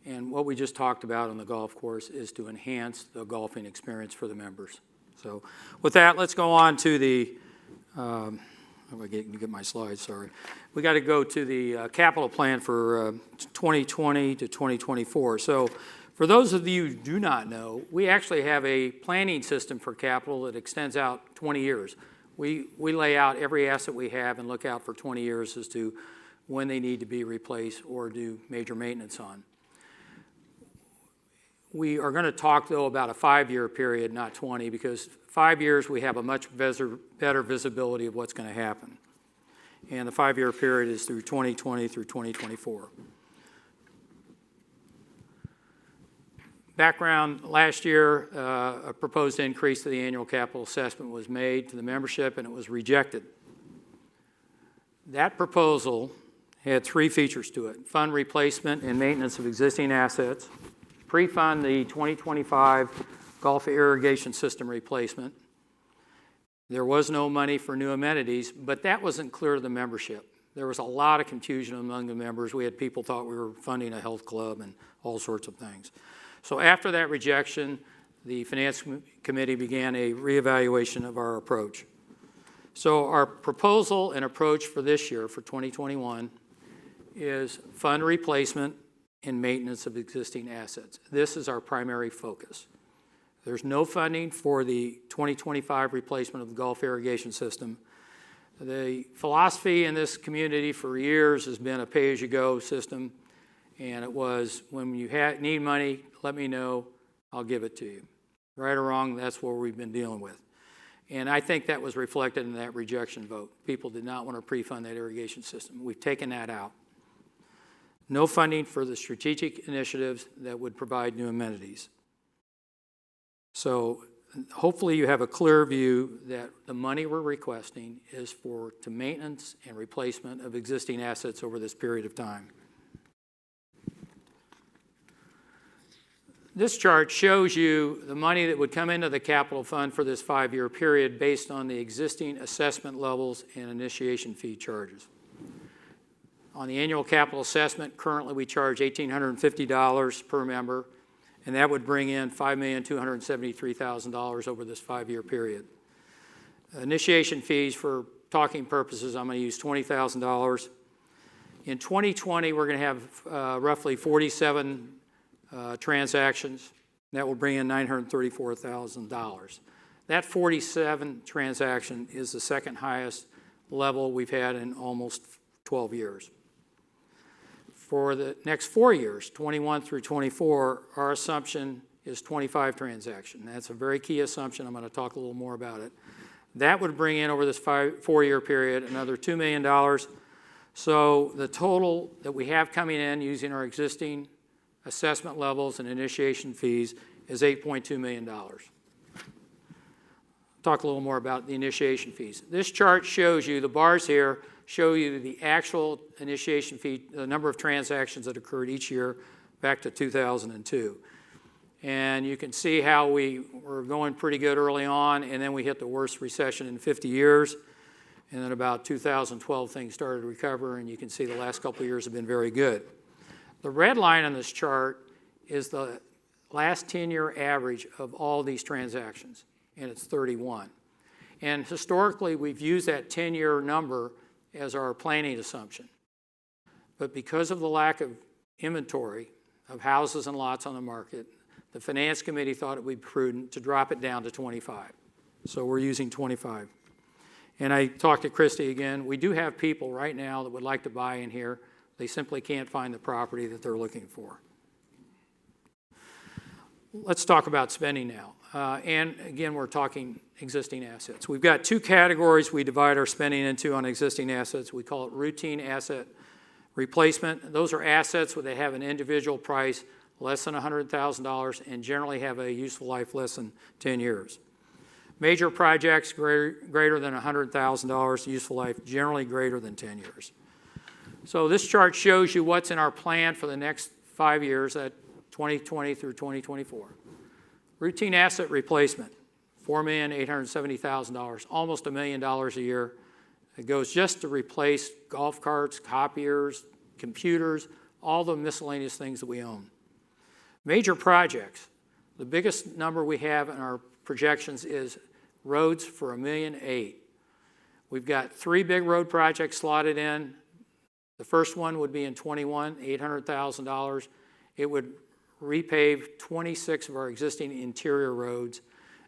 And what we just talked about on the golf course is to enhance the golfing experience for the members. So with that, let's go on to the, get my slides, sorry. We got to go to the capital plan for 2020 to 2024. So for those of you who do not know, we actually have a planning system for capital that extends out 20 years. We lay out every asset we have and look out for 20 years as to when they need to be replaced or do major maintenance on. We are going to talk, though, about a 5-year period, not 20, because 5 years we have a much better visibility of what's going to happen. And the 5-year period is through 2020 through 2024. Background, last year, a proposed increase to the annual capital assessment was made to the membership, and it was rejected. That proposal had 3 features to it: fund replacement and maintenance of existing assets, pre-fund the 2025 Gulf irrigation system replacement. There was no money for new amenities, but that wasn't clear to the membership. There was a lot of confusion among the members. We had people thought we were funding a health club and all sorts of things. So after that rejection, the Finance Committee began a reevaluation of our approach. So our proposal and approach for this year, for 2021, is fund replacement and maintenance of existing assets. This is our primary focus. There's no funding for the 2025 replacement of the Gulf irrigation system. The philosophy in this community for years has been a pay-as-you-go system, and it was, when you need money, let me know, I'll give it to you. Right or wrong, that's what we've been dealing with. And I think that was reflected in that rejection vote. People did not want to pre-fund that irrigation system. We've taken that out. No funding for the strategic initiatives that would provide new amenities. So hopefully you have a clear view that the money we're requesting is to maintenance and replacement of existing assets over this period of time. This chart shows you the money that would come into the capital fund for this 5-year period based on the existing assessment levels and initiation fee charges. On the annual capital assessment, currently we charge $1,850 per member, and that would bring in $5,273,000 over this 5-year period. Initiation fees, for talking purposes, I'm going to use $20,000. In 2020, we're going to have roughly 47 transactions. That will bring in $934,000. That 47 transaction is the second highest level we've had in almost 12 years. For the next 4 years, 21 through 24, our assumption is 25 transactions. That's a very key assumption. I'm going to talk a little more about it. That would bring in, over this 4-year period, another $2 million. So the total that we have coming in using our existing assessment levels and initiation fees is $8.2 million. Talk a little more about the initiation fees. This chart shows you, the bars here show you the actual initiation fee, the number of transactions that occurred each year back to 2002. And you can see how we were going pretty good early on, and then we hit the worst recession in 50 years. And then about 2012, things started to recover, and you can see the last couple of years have been very good. The red line on this chart is the last 10-year average of all these transactions, and it's 31. And historically, we've used that 10-year number as our planning assumption. But because of the lack of inventory of houses and lots on the market, the Finance Committee thought it would be prudent to drop it down to 25. So we're using 25. And I talked to Christy again. We do have people right now that would like to buy in here. They simply can't find the property that they're looking for. Let's talk about spending now. And again, we're talking existing assets. We've got 2 categories we divide our spending into on existing assets. We call it routine asset replacement. Those are assets where they have an individual price less than $100,000 and generally have a useful life less than 10 years. Major projects greater than $100,000, useful life generally greater than 10 years. So this chart shows you what's in our plan for the next 5 years at 2020 through 2024. Routine asset replacement, $4,870,000, almost $1 million a year. It goes just to replace golf carts, copiers, computers, all the miscellaneous things that we own. Major projects, the biggest number we have in our projections is roads for $1.8 million. We've got 3 big road projects slotted in. The first one would be in 21, $800,000. It would repave 26 of our existing interior roads.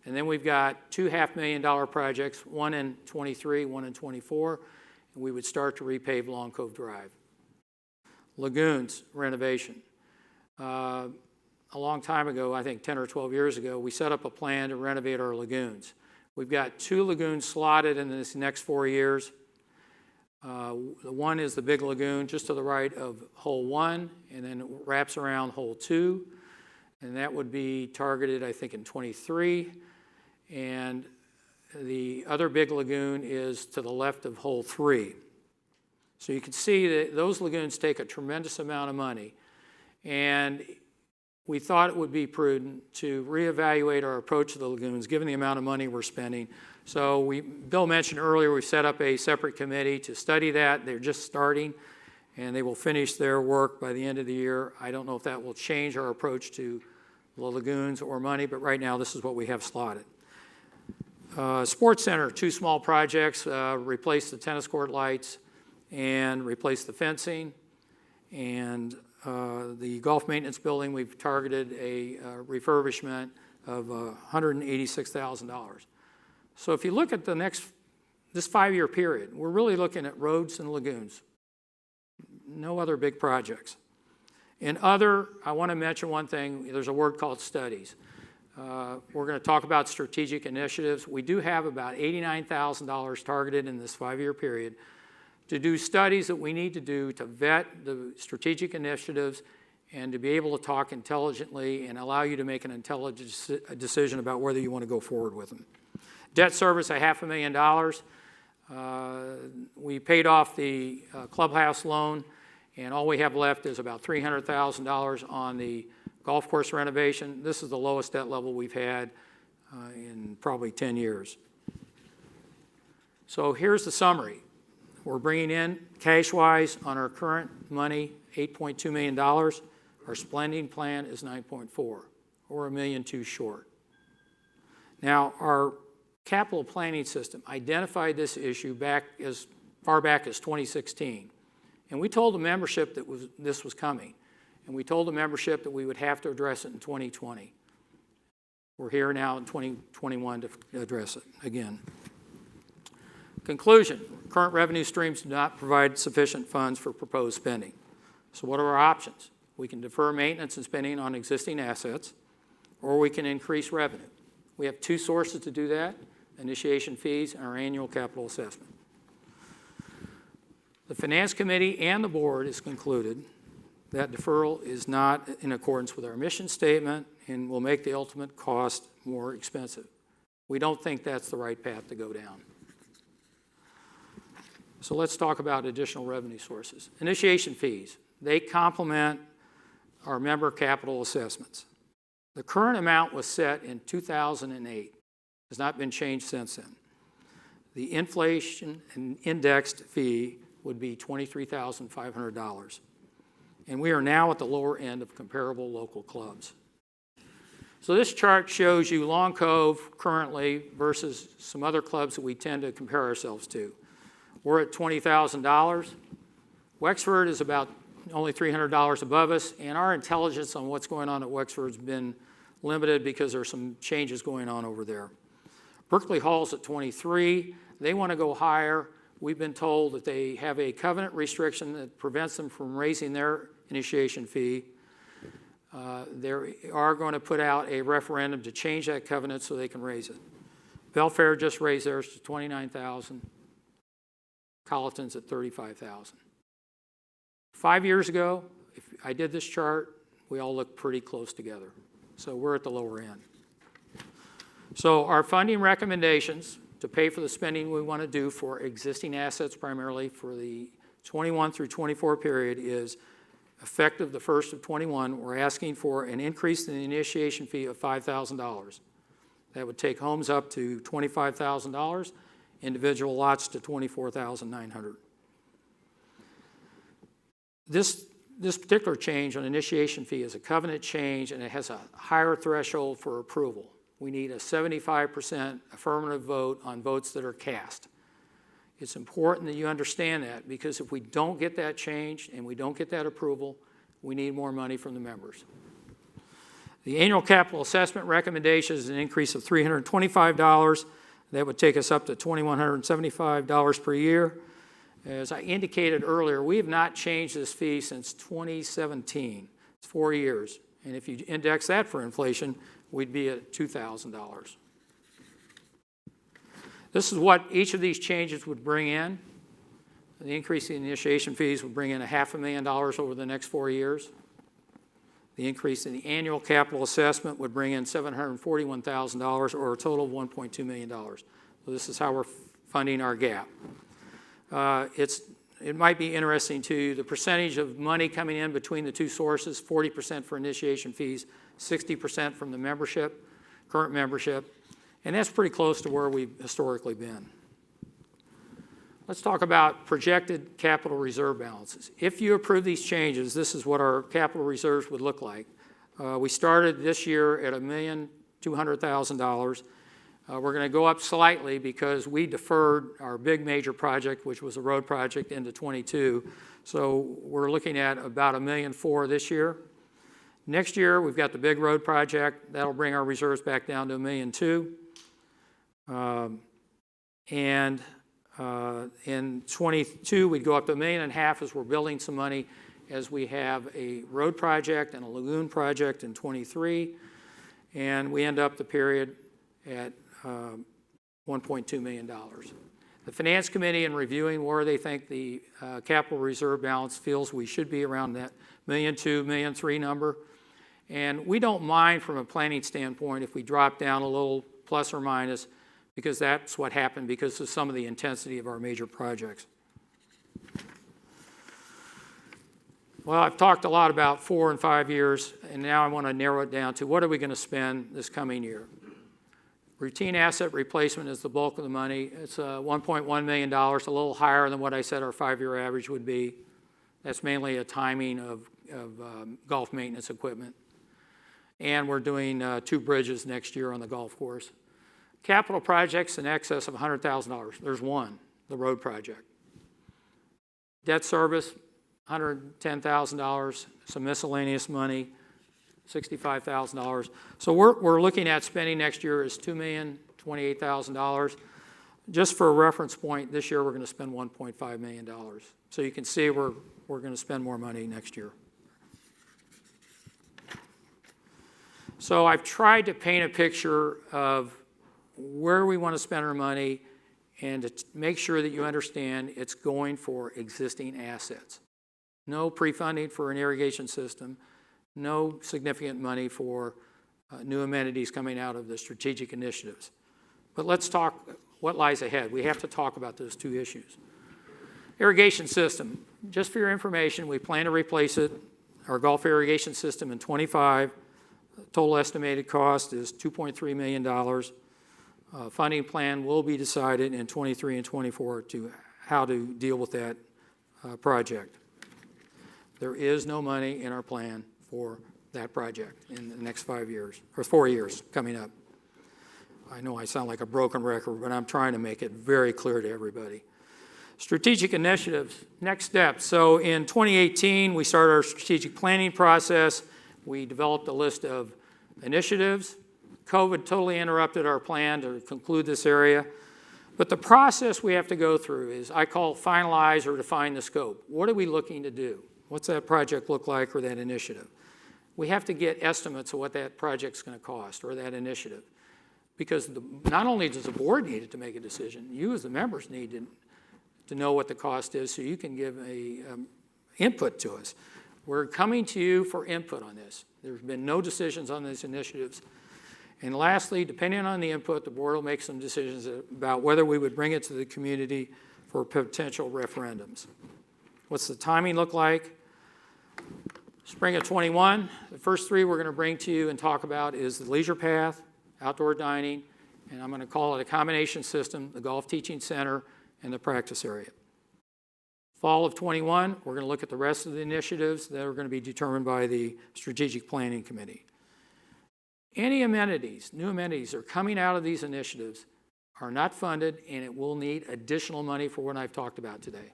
And then we've got 2 $500,000 projects, one in 23, one in 24, and we would start to repave Long Cove Drive. Lagoons renovation. a long time ago, I think 10 or 12 years ago, we set up a plan to renovate our lagoons. We've got 2 lagoons slotted in this next 4 years. The one is the big lagoon just to the right of hole 1, and then it wraps around hole 2, and that would be targeted, I think, in 23. And the other big lagoon is to the left of hole 3. So you can see that those lagoons take a tremendous amount of money, and we thought it would be prudent to reevaluate our approach to the lagoons given the amount of money we're spending. So Bill mentioned earlier we set up a separate committee to study that. They're just starting, and they will finish their work by the end of the year. I don't know if that will change our approach to the lagoons or money, but right now this is what we have slotted. Sports Center, 2 small projects, replace the tennis court lights and replace the fencing. And the golf maintenance building, we've targeted a refurbishment of $186,000. So if you look at this 5-year period, we're really looking at roads and lagoons. No other big projects. In other, I want to mention one thing. There's a word called studies. We're going to talk about strategic initiatives. We do have about $89,000 targeted in this 5-year period to do studies that we need to do to vet the strategic initiatives and to be able to talk intelligently and allow you to make an intelligent decision about whether you want to go forward with them. Debt service, $500,000. We paid off the clubhouse loan, and all we have left is about $300,000 on the golf course renovation. This is the lowest debt level we've had in probably 10 years. So here's the summary. We're bringing in, cash-wise, on our current money, $8.2 million. Our spending plan is 9.4, or $1.2 million short. Now, our capital planning system identified this issue as far back as 2016. And we told the membership that this was coming. And we told the membership that we would have to address it in 2020. We're here now in 2021 to address it again. Conclusion, current revenue streams do not provide sufficient funds for proposed spending. So what are our options? We can defer maintenance and spending on existing assets, or we can increase revenue. We have 2 sources to do that, initiation fees and our annual capital assessment. The Finance Committee and the Board has concluded that deferral is not in accordance with our mission statement and will make the ultimate cost more expensive. We don't think that's the right path to go down. So let's talk about additional revenue sources. Initiation fees, they complement our member capital assessments. The current amount was set in 2008, has not been changed since then. The inflation and indexed fee would be $23,500. And we are now at the lower end of comparable local clubs. So this chart shows you Long Cove currently versus some other clubs that we tend to compare ourselves to. We're at $20,000. Wexford is about only $300 above us, and our intelligence on what's going on at Wexford has been limited because there's some changes going on over there. Berkeley Hall's at 23. They want to go higher. We've been told that they have a covenant restriction that prevents them from raising their initiation fee. They are going to put out a referendum to change that covenant so they can raise it. Belfair just raised theirs to $29,000. Colleton's at $35,000. 5 years ago, if I did this chart, we all looked pretty close together. So we're at the lower end. So our funding recommendations to pay for the spending we want to do for existing assets, primarily for the 21 through 24 period, is effective the 1st of 21. We're asking for an increase in the initiation fee of $5,000. That would take homes up to $25,000, individual lots to $24,900. This particular change on initiation fee is a covenant change, and it has a higher threshold for approval. We need a 75% affirmative vote on votes that are cast. It's important that you understand that, because if we don't get that change and we don't get that approval, we need more money from the members. The annual capital assessment recommendation is an increase of $325. That would take us up to $2,175 per year. As I indicated earlier, we have not changed this fee since 2017. It's 4 years. And if you index that for inflation, we'd be at $2,000. This is what each of these changes would bring in. The increase in initiation fees would bring in $500,000 over the next 4 years. The increase in the annual capital assessment would bring in $741,000, or a total of $1.2 million. So this is how we're funding our gap. It might be interesting to you, the percentage of money coming in between the two sources, 40% for initiation fees, 60% from the membership, current membership, and that's pretty close to where we've historically been. Let's talk about projected capital reserve balances. If you approve these changes, this is what our capital reserves would look like. We started this year at $1,200,000. We're going to go up slightly because we deferred our big major project, which was a road project, into 22. So we're looking at about $1.4 million this year. Next year, we've got the big road project. That'll bring our reserves back down to $1.2 million. In 22, we'd go up to $1.5 million as we're building some money as we have a road project and a lagoon project in 23. And we end up the period at $1.2 million. The Finance Committee, in reviewing where they think the capital reserve balance, feels we should be around that $1.2 million, $1.3 million number. And we don't mind from a planning standpoint if we drop down a little, plus or minus, because that's what happened because of some of the intensity of our major projects. Well, I've talked a lot about 4 and 5 years, and now I want to narrow it down to what are we going to spend this coming year. Routine asset replacement is the bulk of the money. It's $1.1 million, a little higher than what I said our 5-year average would be. That's mainly a timing of golf maintenance equipment. And we're doing 2 bridges next year on the golf course. Capital projects in excess of $100,000. There's one, the road project. Debt service, $110,000, some miscellaneous money, $65,000. So we're looking at spending next year is $2,028,000. Just for a reference point, this year we're going to spend $1.5 million. So you can see we're going to spend more money next year. So I've tried to paint a picture of where we want to spend our money and to make sure that you understand it's going for existing assets. No pre-funding for an irrigation system, no significant money for new amenities coming out of the strategic initiatives. But let's talk what lies ahead. We have to talk about those 2 issues. Irrigation system, just for your information, we plan to replace it, our Gulf irrigation system in 25. Total estimated cost is $2.3 million. Funding plan will be decided in 23 and 24 to how to deal with that project. There is no money in our plan for that project in the next 5 years, or 4 years coming up. I know I sound like a broken record, but I'm trying to make it very clear to everybody. Strategic initiatives, next steps. So in 2018, we started our strategic planning process. We developed a list of initiatives. COVID totally interrupted our plan to conclude this area. But the process we have to go through is, I call finalize or define the scope. What are we looking to do? What's that project look like or that initiative? We have to get estimates of what that project's going to cost or that initiative. Because not only does the board need it to make a decision, you as the members need to know what the cost is so you can give a input to us. We're coming to you for input on this. There's been no decisions on these initiatives. And lastly, depending on the input, the board will make some decisions about whether we would bring it to the community for potential referendums. What's the timing look like? Spring of 21, the first 3 we're going to bring to you and talk about is the leisure path, outdoor dining, and I'm going to call it a combination system, the golf teaching center, and the practice area. Fall of 21, we're going to look at the rest of the initiatives that are going to be determined by the Strategic Planning Committee. Any amenities, new amenities that are coming out of these initiatives are not funded, and it will need additional money for what I've talked about today.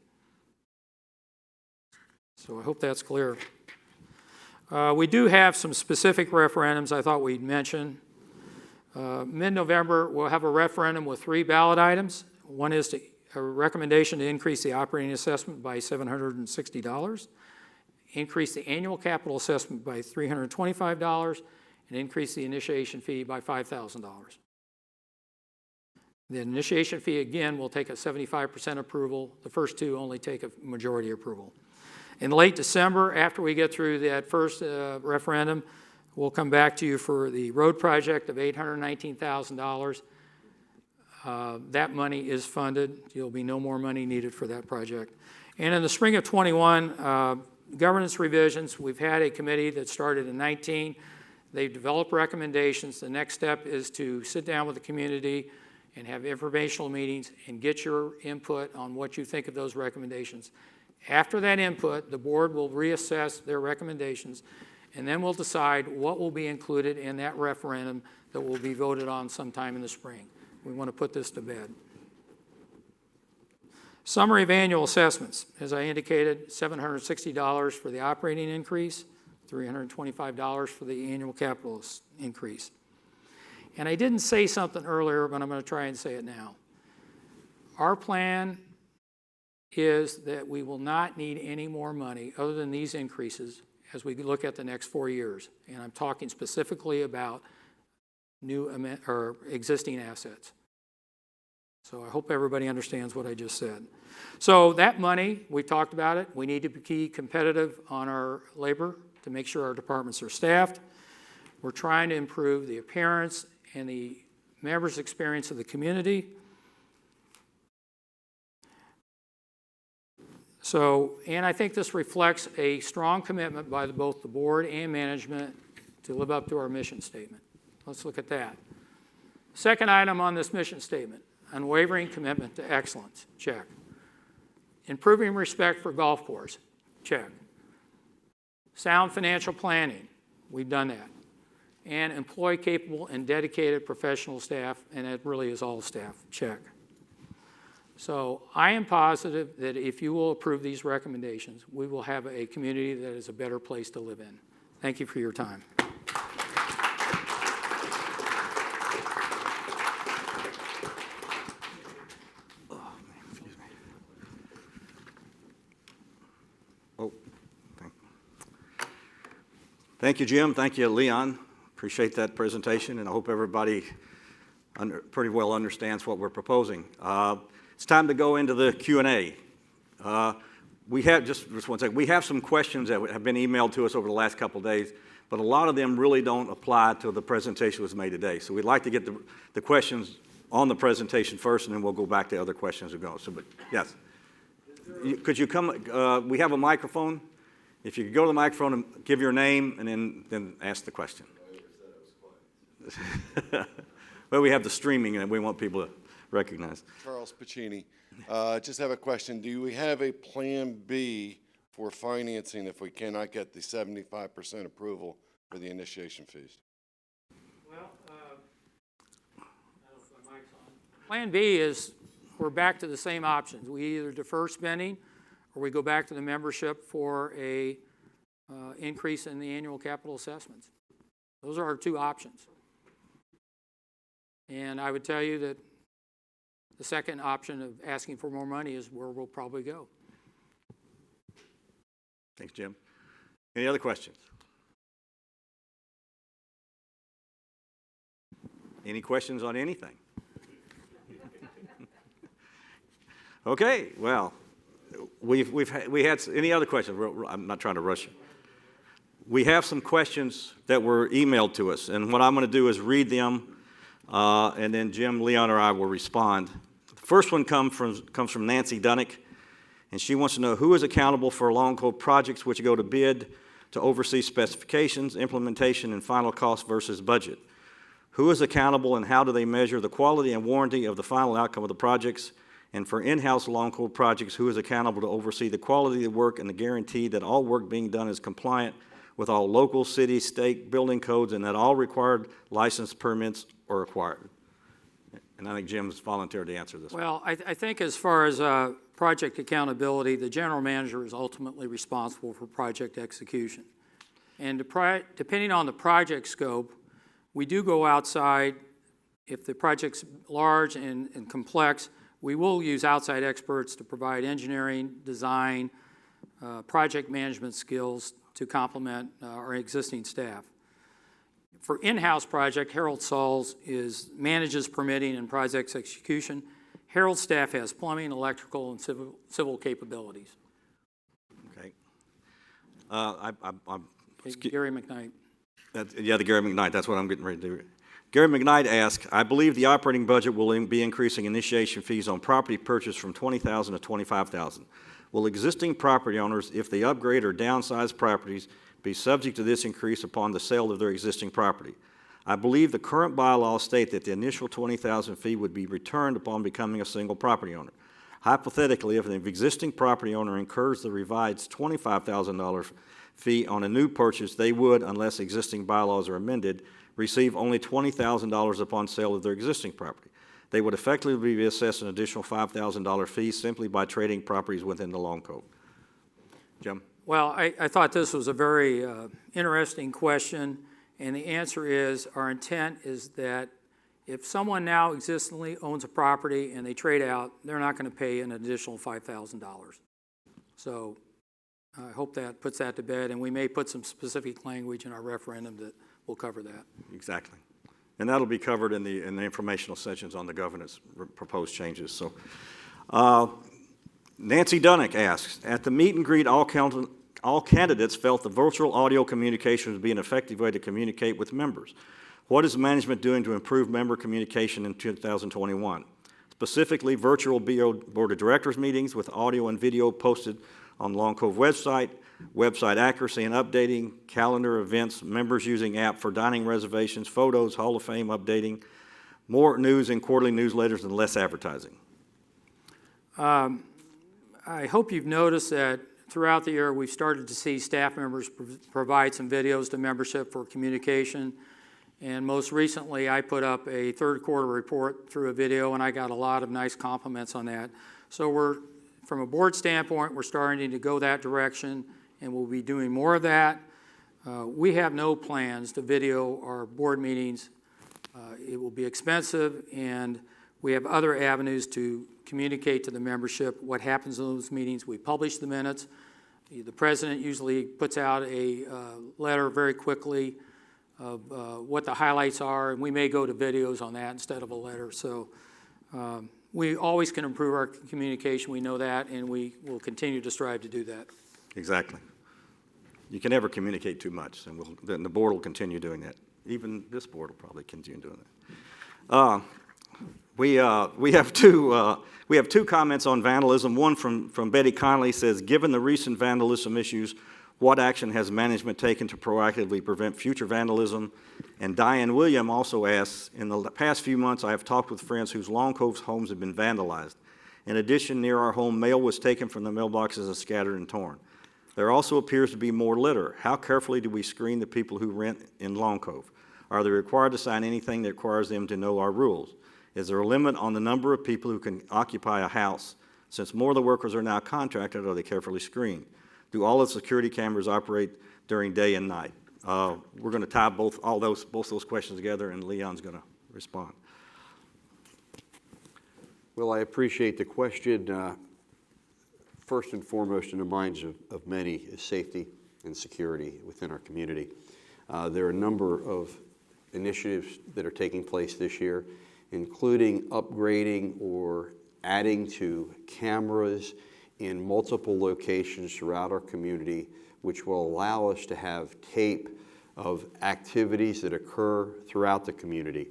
So I hope that's clear. We do have some specific referendums I thought we'd mention. Mid-November, we'll have a referendum with 3 ballot items. One is a recommendation to increase the operating assessment by $760. increase the annual capital assessment by $325, and increase the initiation fee by $5,000. The initiation fee, again, will take a 75% approval. The first two only take a majority approval. In late December, after we get through that first referendum, we'll come back to you for the road project of $819,000. That money is funded. There'll be no more money needed for that project. And in the spring of 21, governance revisions, we've had a committee that started in 19. They've developed recommendations. The next step is to sit down with the community and have informational meetings and get your input on what you think of those recommendations. After that input, the board will reassess their recommendations, and then we'll decide what will be included in that referendum that will be voted on sometime in the spring. We want to put this to bed. Summary of annual assessments. As I indicated, $760 for the operating increase, $325 for the annual capital increase. And I didn't say something earlier, but I'm going to try and say it now. Our plan is that we will not need any more money other than these increases as we look at the next 4 years. And I'm talking specifically about new or existing assets. So I hope everybody understands what I just said. So that money, we talked about it. We need to be competitive on our labor to make sure our departments are staffed. We're trying to improve the appearance and the members' experience of the community. So, and I think this reflects a strong commitment by both the board and management to live up to our mission statement. Let's look at that. Second item on this mission statement, unwavering commitment to excellence, check. Improving respect for golf course, check. Sound financial planning, we've done that. And employ capable and dedicated professional staff, and it really is all staff, check. So I am positive that if you will approve these recommendations, we will have a community that is a better place to live in. Thank you for your time. Thank you, Jim. Thank you, Leon. Appreciate that presentation, and I hope everybody pretty well understands what we're proposing. It's time to go into the Q&A. We have, just one second, we have some questions that have been emailed to us over the last couple of days, but a lot of them really don't apply to the presentation that was made today. So we'd like to get the questions on the presentation first, and then we'll go back to other questions as we go. So, but yes. Could you come, we have a microphone. If you could go to the microphone and give your name and then ask the question. Well, we have the streaming and we want people to recognize. Charles Pacini. Just have a question. Do we have a plan B for financing if we cannot get the 75% approval for the initiation fees? Well, I don't know if my mic's on. Plan B is we're back to the same options. We either defer spending or we go back to the membership for a increase in the annual capital assessments. Those are our two options. And I would tell you that the second option of asking for more money is where we'll probably go. Thanks, Jim. Any other questions? Any questions on anything? Okay, well, we had any other questions? I'm not trying to rush you. We have some questions that were emailed to us, and what I'm going to do is read them, and then Jim, Leon, or I will respond. The first one comes from Nancy Dunnick, and she wants to know who is accountable for Long Cove projects which go to bid to oversee specifications, implementation, and final cost versus budget. Who is accountable and how do they measure the quality and warranty of the final outcome of the projects? And for in-house Long Cove projects, who is accountable to oversee the quality of the work and the guarantee that all work being done is compliant with all local, city, state building codes and that all required license permits are required? And I think Jim's volunteered to answer this. Well, I think as far as project accountability, the general manager is ultimately responsible for project execution. And depending on the project scope, we do go outside. If the project's large and complex, we will use outside experts to provide engineering, design, project management skills to complement our existing staff. For in-house project, Harold Sauls manages permitting and projects execution. Harold's staff has plumbing, electrical, and civil capabilities. Okay. Gary McKnight. The Gary McKnight, that's what I'm getting ready to do. Gary McKnight asks, I believe the operating budget will be increasing initiation fees on property purchase from $20,000 to $25,000. Will existing property owners, if they upgrade or downsize properties, be subject to this increase upon the sale of their existing property? I believe the current bylaws state that the initial $20,000 fee would be returned upon becoming a single property owner. Hypothetically, if an existing property owner incurs the revised $25,000 fee on a new purchase, they would, unless existing bylaws are amended, receive only $20,000 upon sale of their existing property. They would effectively be assessed an additional $5,000 fee simply by trading properties within the Long Cove. Jim? Well, I thought this was a very interesting question, and the answer is our intent is that if someone now existingly owns a property and they trade out, they're not going to pay an additional $5,000. So I hope that puts that to bed, and we may put some specific language in our referendum that will cover that. Exactly. And that'll be covered in the informational sessions on the governor's proposed changes. So, Nancy Dunnick asks, at the meet and greet, all candidates felt the virtual audio communication would be an effective way to communicate with members. What is management doing to improve member communication in 2021? Specifically, virtual Board of Directors meetings with audio and video posted on Long Cove website, website accuracy and updating, calendar events, members using app for dining reservations, photos, Hall of Fame updating, more news in quarterly newsletters and less advertising. I hope you've noticed that throughout the year we've started to see staff members provide some videos to membership for communication. And most recently I put up a third quarter report through a video, and I got a lot of nice compliments on that. So from a board standpoint, we're starting to go that direction, and we'll be doing more of that. We have no plans to video our board meetings. It will be expensive, and we have other avenues to communicate to the membership what happens in those meetings. We publish the minutes. The president usually puts out a letter very quickly of what the highlights are, and we may go to videos on that instead of a letter. So we always can improve our communication. We know that, and we will continue to strive to do that. Exactly. You can never communicate too much, and then the board will continue doing that. Even this board will probably continue doing that. We have two comments on vandalism. One from Betty Connolly says, given the recent vandalism issues, what action has management taken to proactively prevent future vandalism? And Diane William also asks, in the past few months, I have talked with friends whose Long Cove's homes have been vandalized. In addition, near our home, mail was taken from the mailboxes and scattered and torn. There also appears to be more litter. How carefully do we screen the people who rent in Long Cove? Are they required to sign anything that requires them to know our rules? Is there a limit on the number of people who can occupy a house? Since more of the workers are now contracted, are they carefully screened? Do all the security cameras operate during day and night? We're going to tie both those questions together, and Leon's going to respond. Well, I appreciate the question. First and foremost in the minds of many is safety and security within our community. There are a number of initiatives that are taking place this year, including upgrading or adding to cameras in multiple locations throughout our community, which will allow us to have tape of activities that occur throughout the community.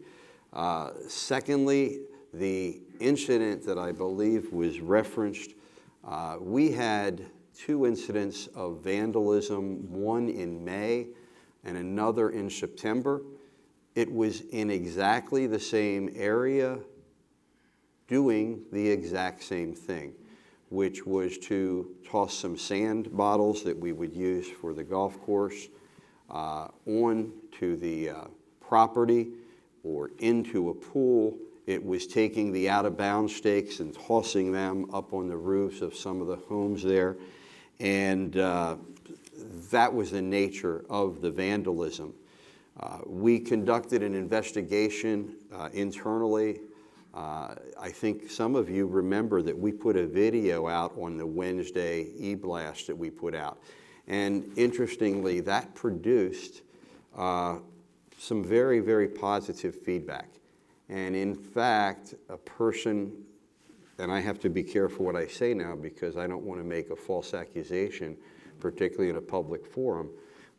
Secondly, the incident that I believe was referenced, we had 2 incidents of vandalism, one in May and another in September. It was in exactly the same area doing the exact same thing, which was to toss some sand bottles that we would use for the golf course onto the property or into a pool. It was taking the out-of-bounds stakes and tossing them up on the roofs of some of the homes there. And that was the nature of the vandalism. We conducted an investigation internally I think some of you remember that we put a video out on the Wednesday e-blast that we put out. And interestingly, that produced some very, very positive feedback. And in fact, a person, and I have to be careful what I say now because I don't want to make a false accusation, particularly in a public forum,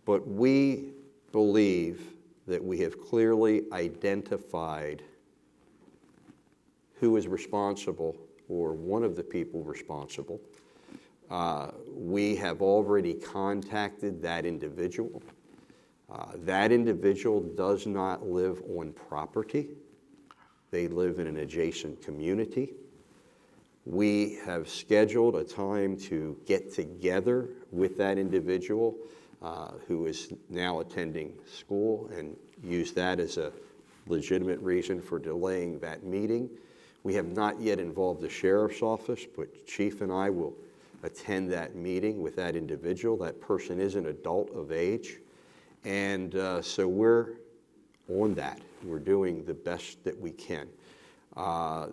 but we believe that we have clearly identified who is responsible, or one of the people responsible. We have already contacted that individual. That individual does not live on property. They live in an adjacent community. We have scheduled a time to get together with that individual who is now attending school, and use that as a legitimate reason for delaying that meeting. We have not yet involved the sheriff's office, but Chief and I will attend that meeting with that individual. That person is an adult of age. And so we're on that. We're doing the best that we can. I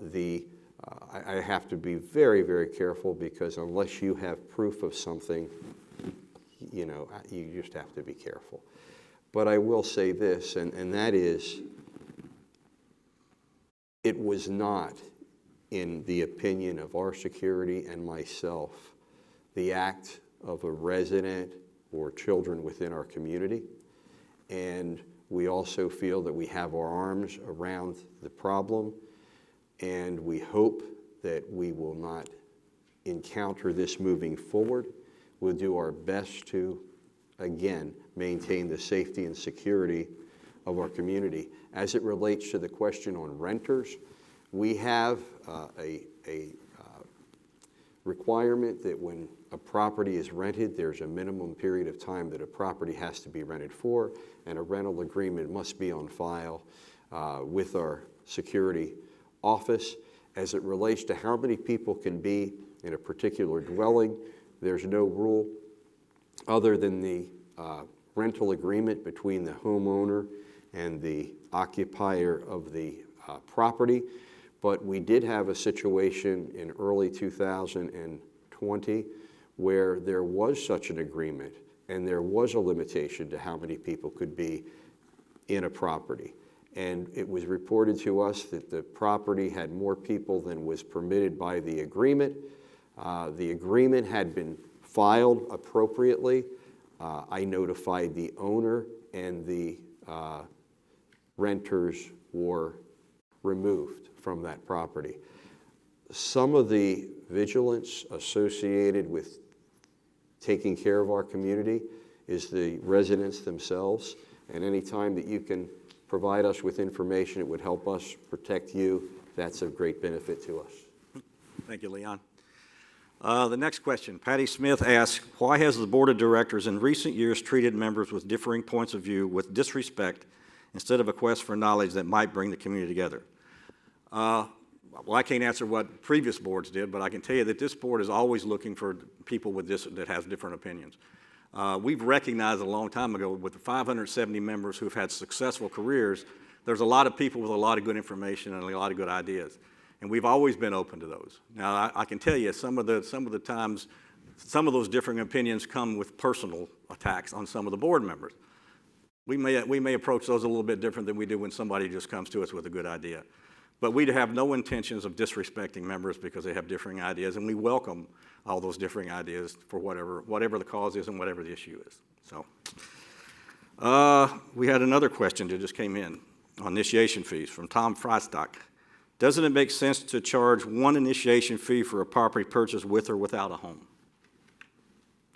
have to be very, very careful because unless you have proof of something, you know, you just have to be careful. But I will say this, and that is, it was not, in the opinion of our security and myself, the act of a resident or children within our community. And we also feel that we have our arms around the problem, and we hope that we will not encounter this moving forward. We'll do our best to, again, maintain the safety and security of our community. As it relates to the question on renters, we have a requirement that when a property is rented, there's a minimum period of time that a property has to be rented for, and a rental agreement must be on file with our security office. As it relates to how many people can be in a particular dwelling, there's no rule other than the rental agreement between the homeowner and the occupier of the property. But we did have a situation in early 2020 where there was such an agreement, and there was a limitation to how many people could be in a property. And it was reported to us that the property had more people than was permitted by the agreement. The agreement had been filed appropriately. I notified the owner, and the renters were removed from that property. Some of the vigilance associated with taking care of our community is the residents themselves, and any time that you can provide us with information, it would help us protect you. That's of great benefit to us. Thank you, Leon. The next question, Patty Smith asks, why has the Board of Directors in recent years treated members with differing points of view with disrespect instead of a quest for knowledge that might bring the community together? Well, I can't answer what previous boards did, but I can tell you that this board is always looking for people with that has different opinions. We've recognized a long time ago with the 570 members who've had successful careers, there's a lot of people with a lot of good information and a lot of good ideas. And we've always been open to those. Now, I can tell you some of the times, some of those differing opinions come with personal attacks on some of the board members. We may approach those a little bit different than we do when somebody just comes to us with a good idea. But we have no intentions of disrespecting members because they have differing ideas, and we welcome all those differing ideas for whatever the cause is and whatever the issue is. So, we had another question that just came in on initiation fees from Tom Freistock. Doesn't it make sense to charge one initiation fee for a property purchase with or without a home?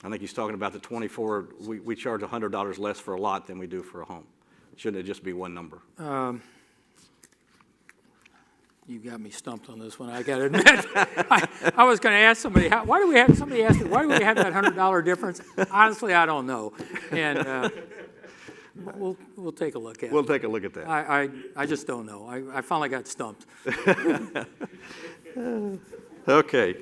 I think he's talking about the 24, we charge $100 less for a lot than we do for a home. Shouldn't it just be one number? You got me stumped on this one, I got to admit. I was going to ask somebody, somebody asked me, why do we have that $100 difference? Honestly, I don't know. And we'll take a look at it. We'll take a look at that. I just don't know. I finally got stumped. Okay.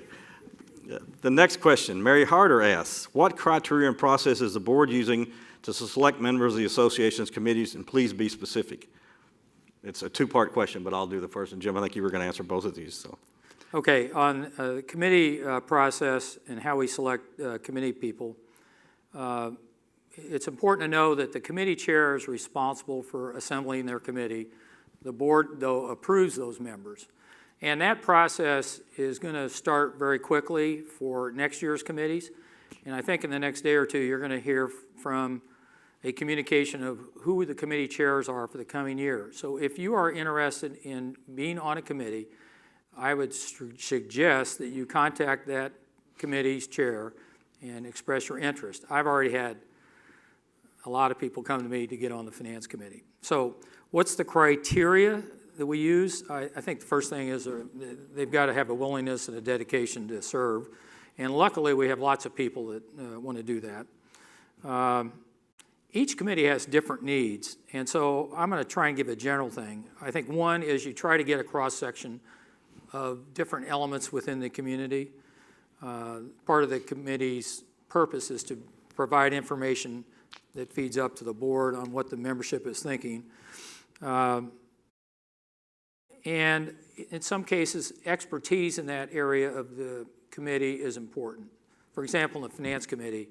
The next question, Mary Harder asks, what criteria and process is the board using to select members of the association's committees, and please be specific? it's a two-part question, but I'll do the first. And Jim, I think you were going to answer both of these. So, Okay, on the committee process and how we select committee people, it's important to know that the committee chair is responsible for assembling their committee. The board, though, approves those members. And that process is going to start very quickly for next year's committees. And I think in the next day or two, you're going to hear from a communication of who the committee chairs are for the coming year. So if you are interested in being on a committee, I would suggest that you contact that committee's chair and express your interest. I've already had a lot of people come to me to get on the finance committee. So what's the criteria that we use? I think the first thing is they've got to have a willingness and a dedication to serve. And luckily, we have lots of people that want to do that. Each committee has different needs, and so I'm going to try and give a general thing. I think one is you try to get a cross-section of different elements within the community. Part of the committee's purpose is to provide information that feeds up to the board on what the membership is thinking. And in some cases, expertise in that area of the committee is important. For example, in the finance committee,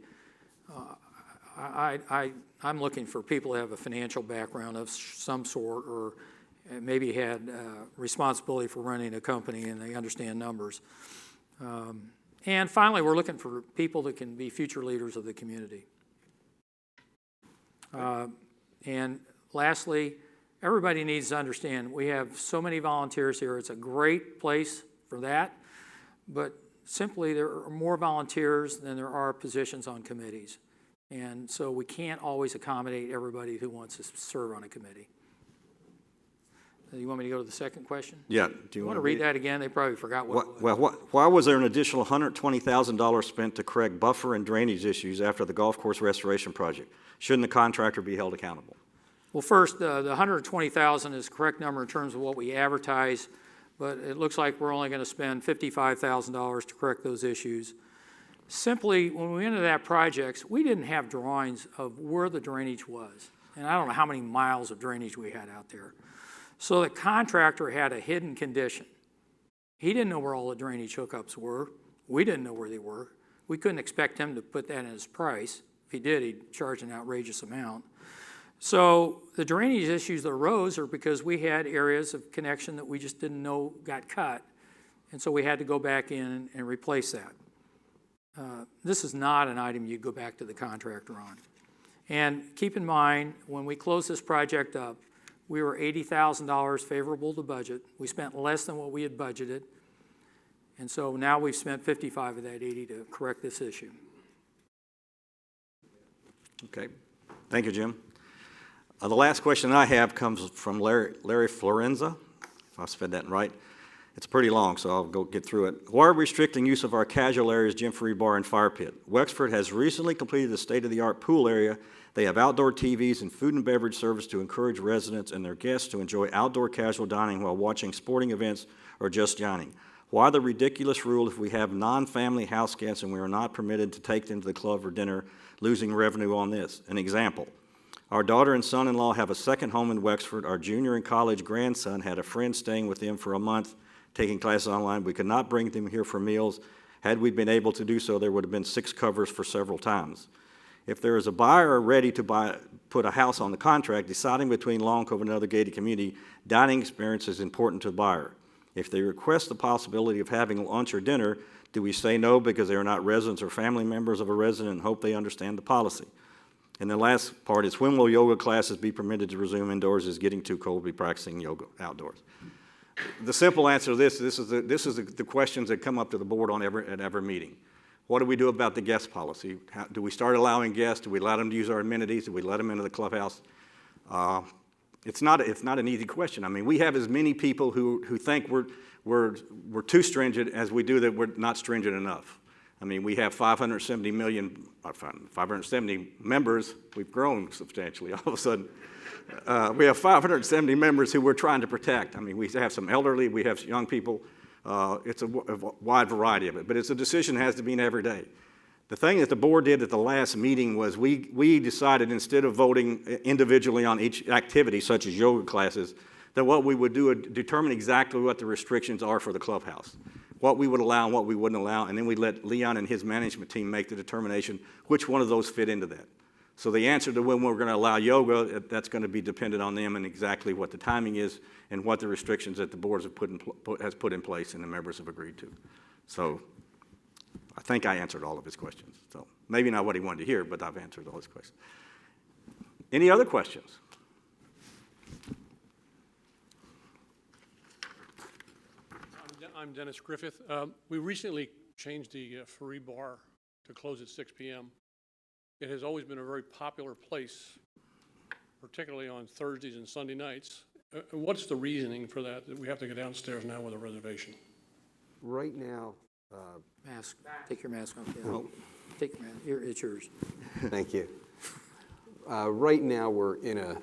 I'm looking for people who have a financial background of some sort, or maybe had responsibility for running a company and they understand numbers. And finally, we're looking for people that can be future leaders of the community. And lastly, everybody needs to understand we have so many volunteers here. It's a great place for that, but simply there are more volunteers than there are positions on committees. And so we can't always accommodate everybody who wants to serve on a committee. You want me to go to the second question? yeah. Do You want to read that again? They probably forgot what it was. Well, why was there an additional $120,000 spent to correct buffer and drainage issues after the golf course restoration project? Shouldn't the contractor be held accountable? Well, first, the $120,000 is the correct number in terms of what we advertise, but it looks like we're only going to spend $55,000 to correct those issues. Simply, when we went into that project, we didn't have drawings of where the drainage was. And I don't know how many miles of drainage we had out there. So the contractor had a hidden condition. He didn't know where all the drainage hookups were. We didn't know where they were. We couldn't expect him to put that in his price. If he did, he'd charge an outrageous amount. So the drainage issues that arose are because we had areas of connection that we just didn't know got cut. And so we had to go back in and replace that. This is not an item you go back to the contractor on. And keep in mind, when we closed this project up, we were $80,000 favorable to budget. We spent less than what we had budgeted. And so now we've spent 55 of that 80 to correct this issue. Okay. Thank you, Jim. The last question I have comes from Larry Florenza, if I said that right. It's pretty long, so I'll go get through it. Why are we restricting use of our casual areas, Gym Free Bar and Fire Pit? Wexford has recently completed a state-of-the-art pool area. They have outdoor TVs and food and beverage service to encourage residents and their guests to enjoy outdoor casual dining while watching sporting events or just dining. Why the ridiculous rule if we have non-family house guests and we are not permitted to take them to the club for dinner, losing revenue on this? An example. Our daughter and son-in-law have a second home in Wexford. Our junior and college grandson had a friend staying with them for a month, taking classes online. We could not bring them here for meals. Had we been able to do so, there would have been 6 covers for several times. If there is a buyer ready to put a house on the contract, deciding between Long Cove and another gated community, dining experience is important to the buyer. If they request the possibility of having lunch or dinner, do we say no because they are not residents or family members of a resident and hope they understand the policy? And the last part is, when will yoga classes be permitted to resume indoors? Is getting too cold to be practicing yoga outdoors? The simple answer to this is the questions that come up to the board at every meeting. What do we do about the guest policy? Do we start allowing guests? Do we let them use our amenities? Do we let them into the clubhouse? It's not an easy question. I mean, we have as many people who think we're too stringent as we do that we're not stringent enough. I mean, we have 570 members. We've grown substantially all of a sudden. We have 570 members who we're trying to protect. I mean, we have some elderly, we have young people. It's a wide variety of it, but it's a decision that has to be made every day. The thing that the board did at the last meeting was we decided, instead of voting individually on each activity, such as yoga classes, that what we would do is determine exactly what the restrictions are for the clubhouse, what we would allow and what we wouldn't allow, and then we let Leon and his management team make the determination which one of those fit into that. So the answer to when we're going to allow yoga, that's going to be dependent on them and exactly what the timing is and what the restrictions that the boards have put in place and the members have agreed to. So I think I answered all of his questions. So maybe not what he wanted to hear, but I've answered all his questions. Any other questions? I'm Dennis Griffith. We recently changed the Free Bar to close at 6 p.m. It has always been a very popular place, particularly on Thursdays and Sunday nights. What's the reasoning for that we have to go downstairs now with a reservation? Right now, Mask, take your mask off. Yeah. Take your mask, it's yours. thank you. Right now, we're in a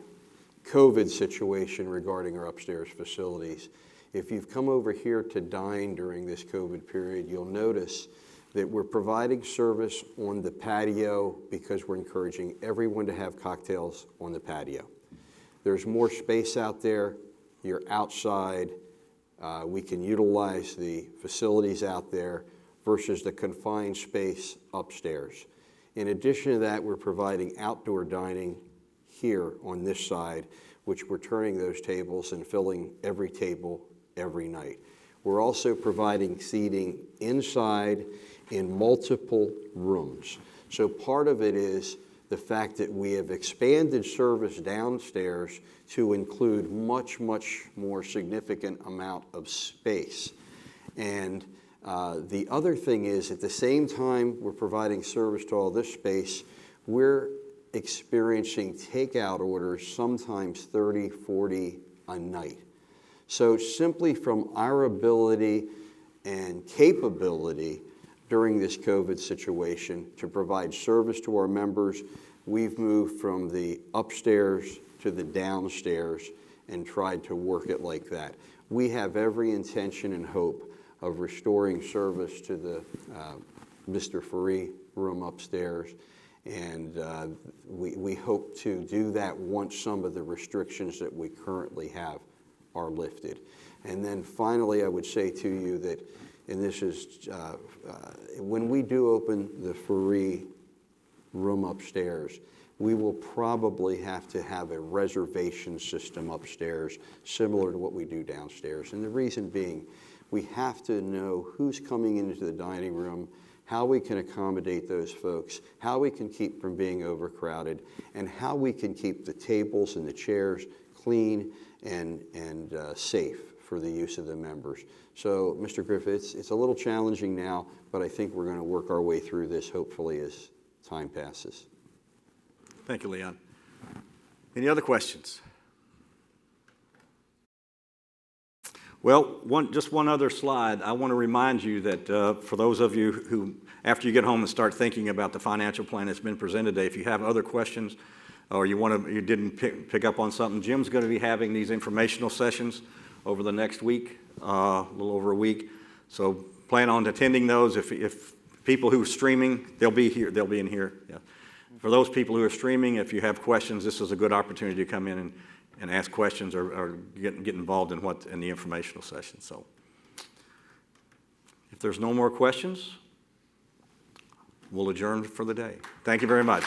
COVID situation regarding our upstairs facilities. If you've come over here to dine during this COVID period, you'll notice that we're providing service on the patio because we're encouraging everyone to have cocktails on the patio. There's more space out there. You're outside. We can utilize the facilities out there versus the confined space upstairs. In addition to that, we're providing outdoor dining here on this side, which we're turning those tables and filling every table every night. We're also providing seating inside in multiple rooms. So part of it is the fact that we have expanded service downstairs to include much, much more significant amount of space. And the other thing is, at the same time we're providing service to all this space, we're experiencing takeout orders, sometimes 30, 40 a night. So simply from our ability and capability during this COVID situation to provide service to our members, we've moved from the upstairs to the downstairs and tried to work it like that. We have every intention and hope of restoring service to the Mr. Faree room upstairs, and we hope to do that once some of the restrictions that we currently have are lifted. And then finally, I would say to you that, and this is, when we do open the Faree room upstairs, we will probably have to have a reservation system upstairs similar to what we do downstairs. And the reason being, we have to know who's coming into the dining room, how we can accommodate those folks, how we can keep from being overcrowded, and how we can keep the tables and the chairs clean and safe for the use of the members. So, Mr. Griffith, it's a little challenging now, but I think we're going to work our way through this, hopefully, as time passes. Thank you, Leon. Any other questions? Well, just one other slide. I want to remind you that for those of you who, after you get home and start thinking about the financial plan that's been presented today, if you have other questions or you didn't pick up on something, Jim's going to be having these informational sessions over the next week, a little over a week. So plan on attending those. If people who are streaming, they'll be here. They'll be in here. Yeah. For those people who are streaming, if you have questions, this is a good opportunity to come in and ask questions or get involved in the informational session. So if there's no more questions, we'll adjourn for the day. Thank you very much.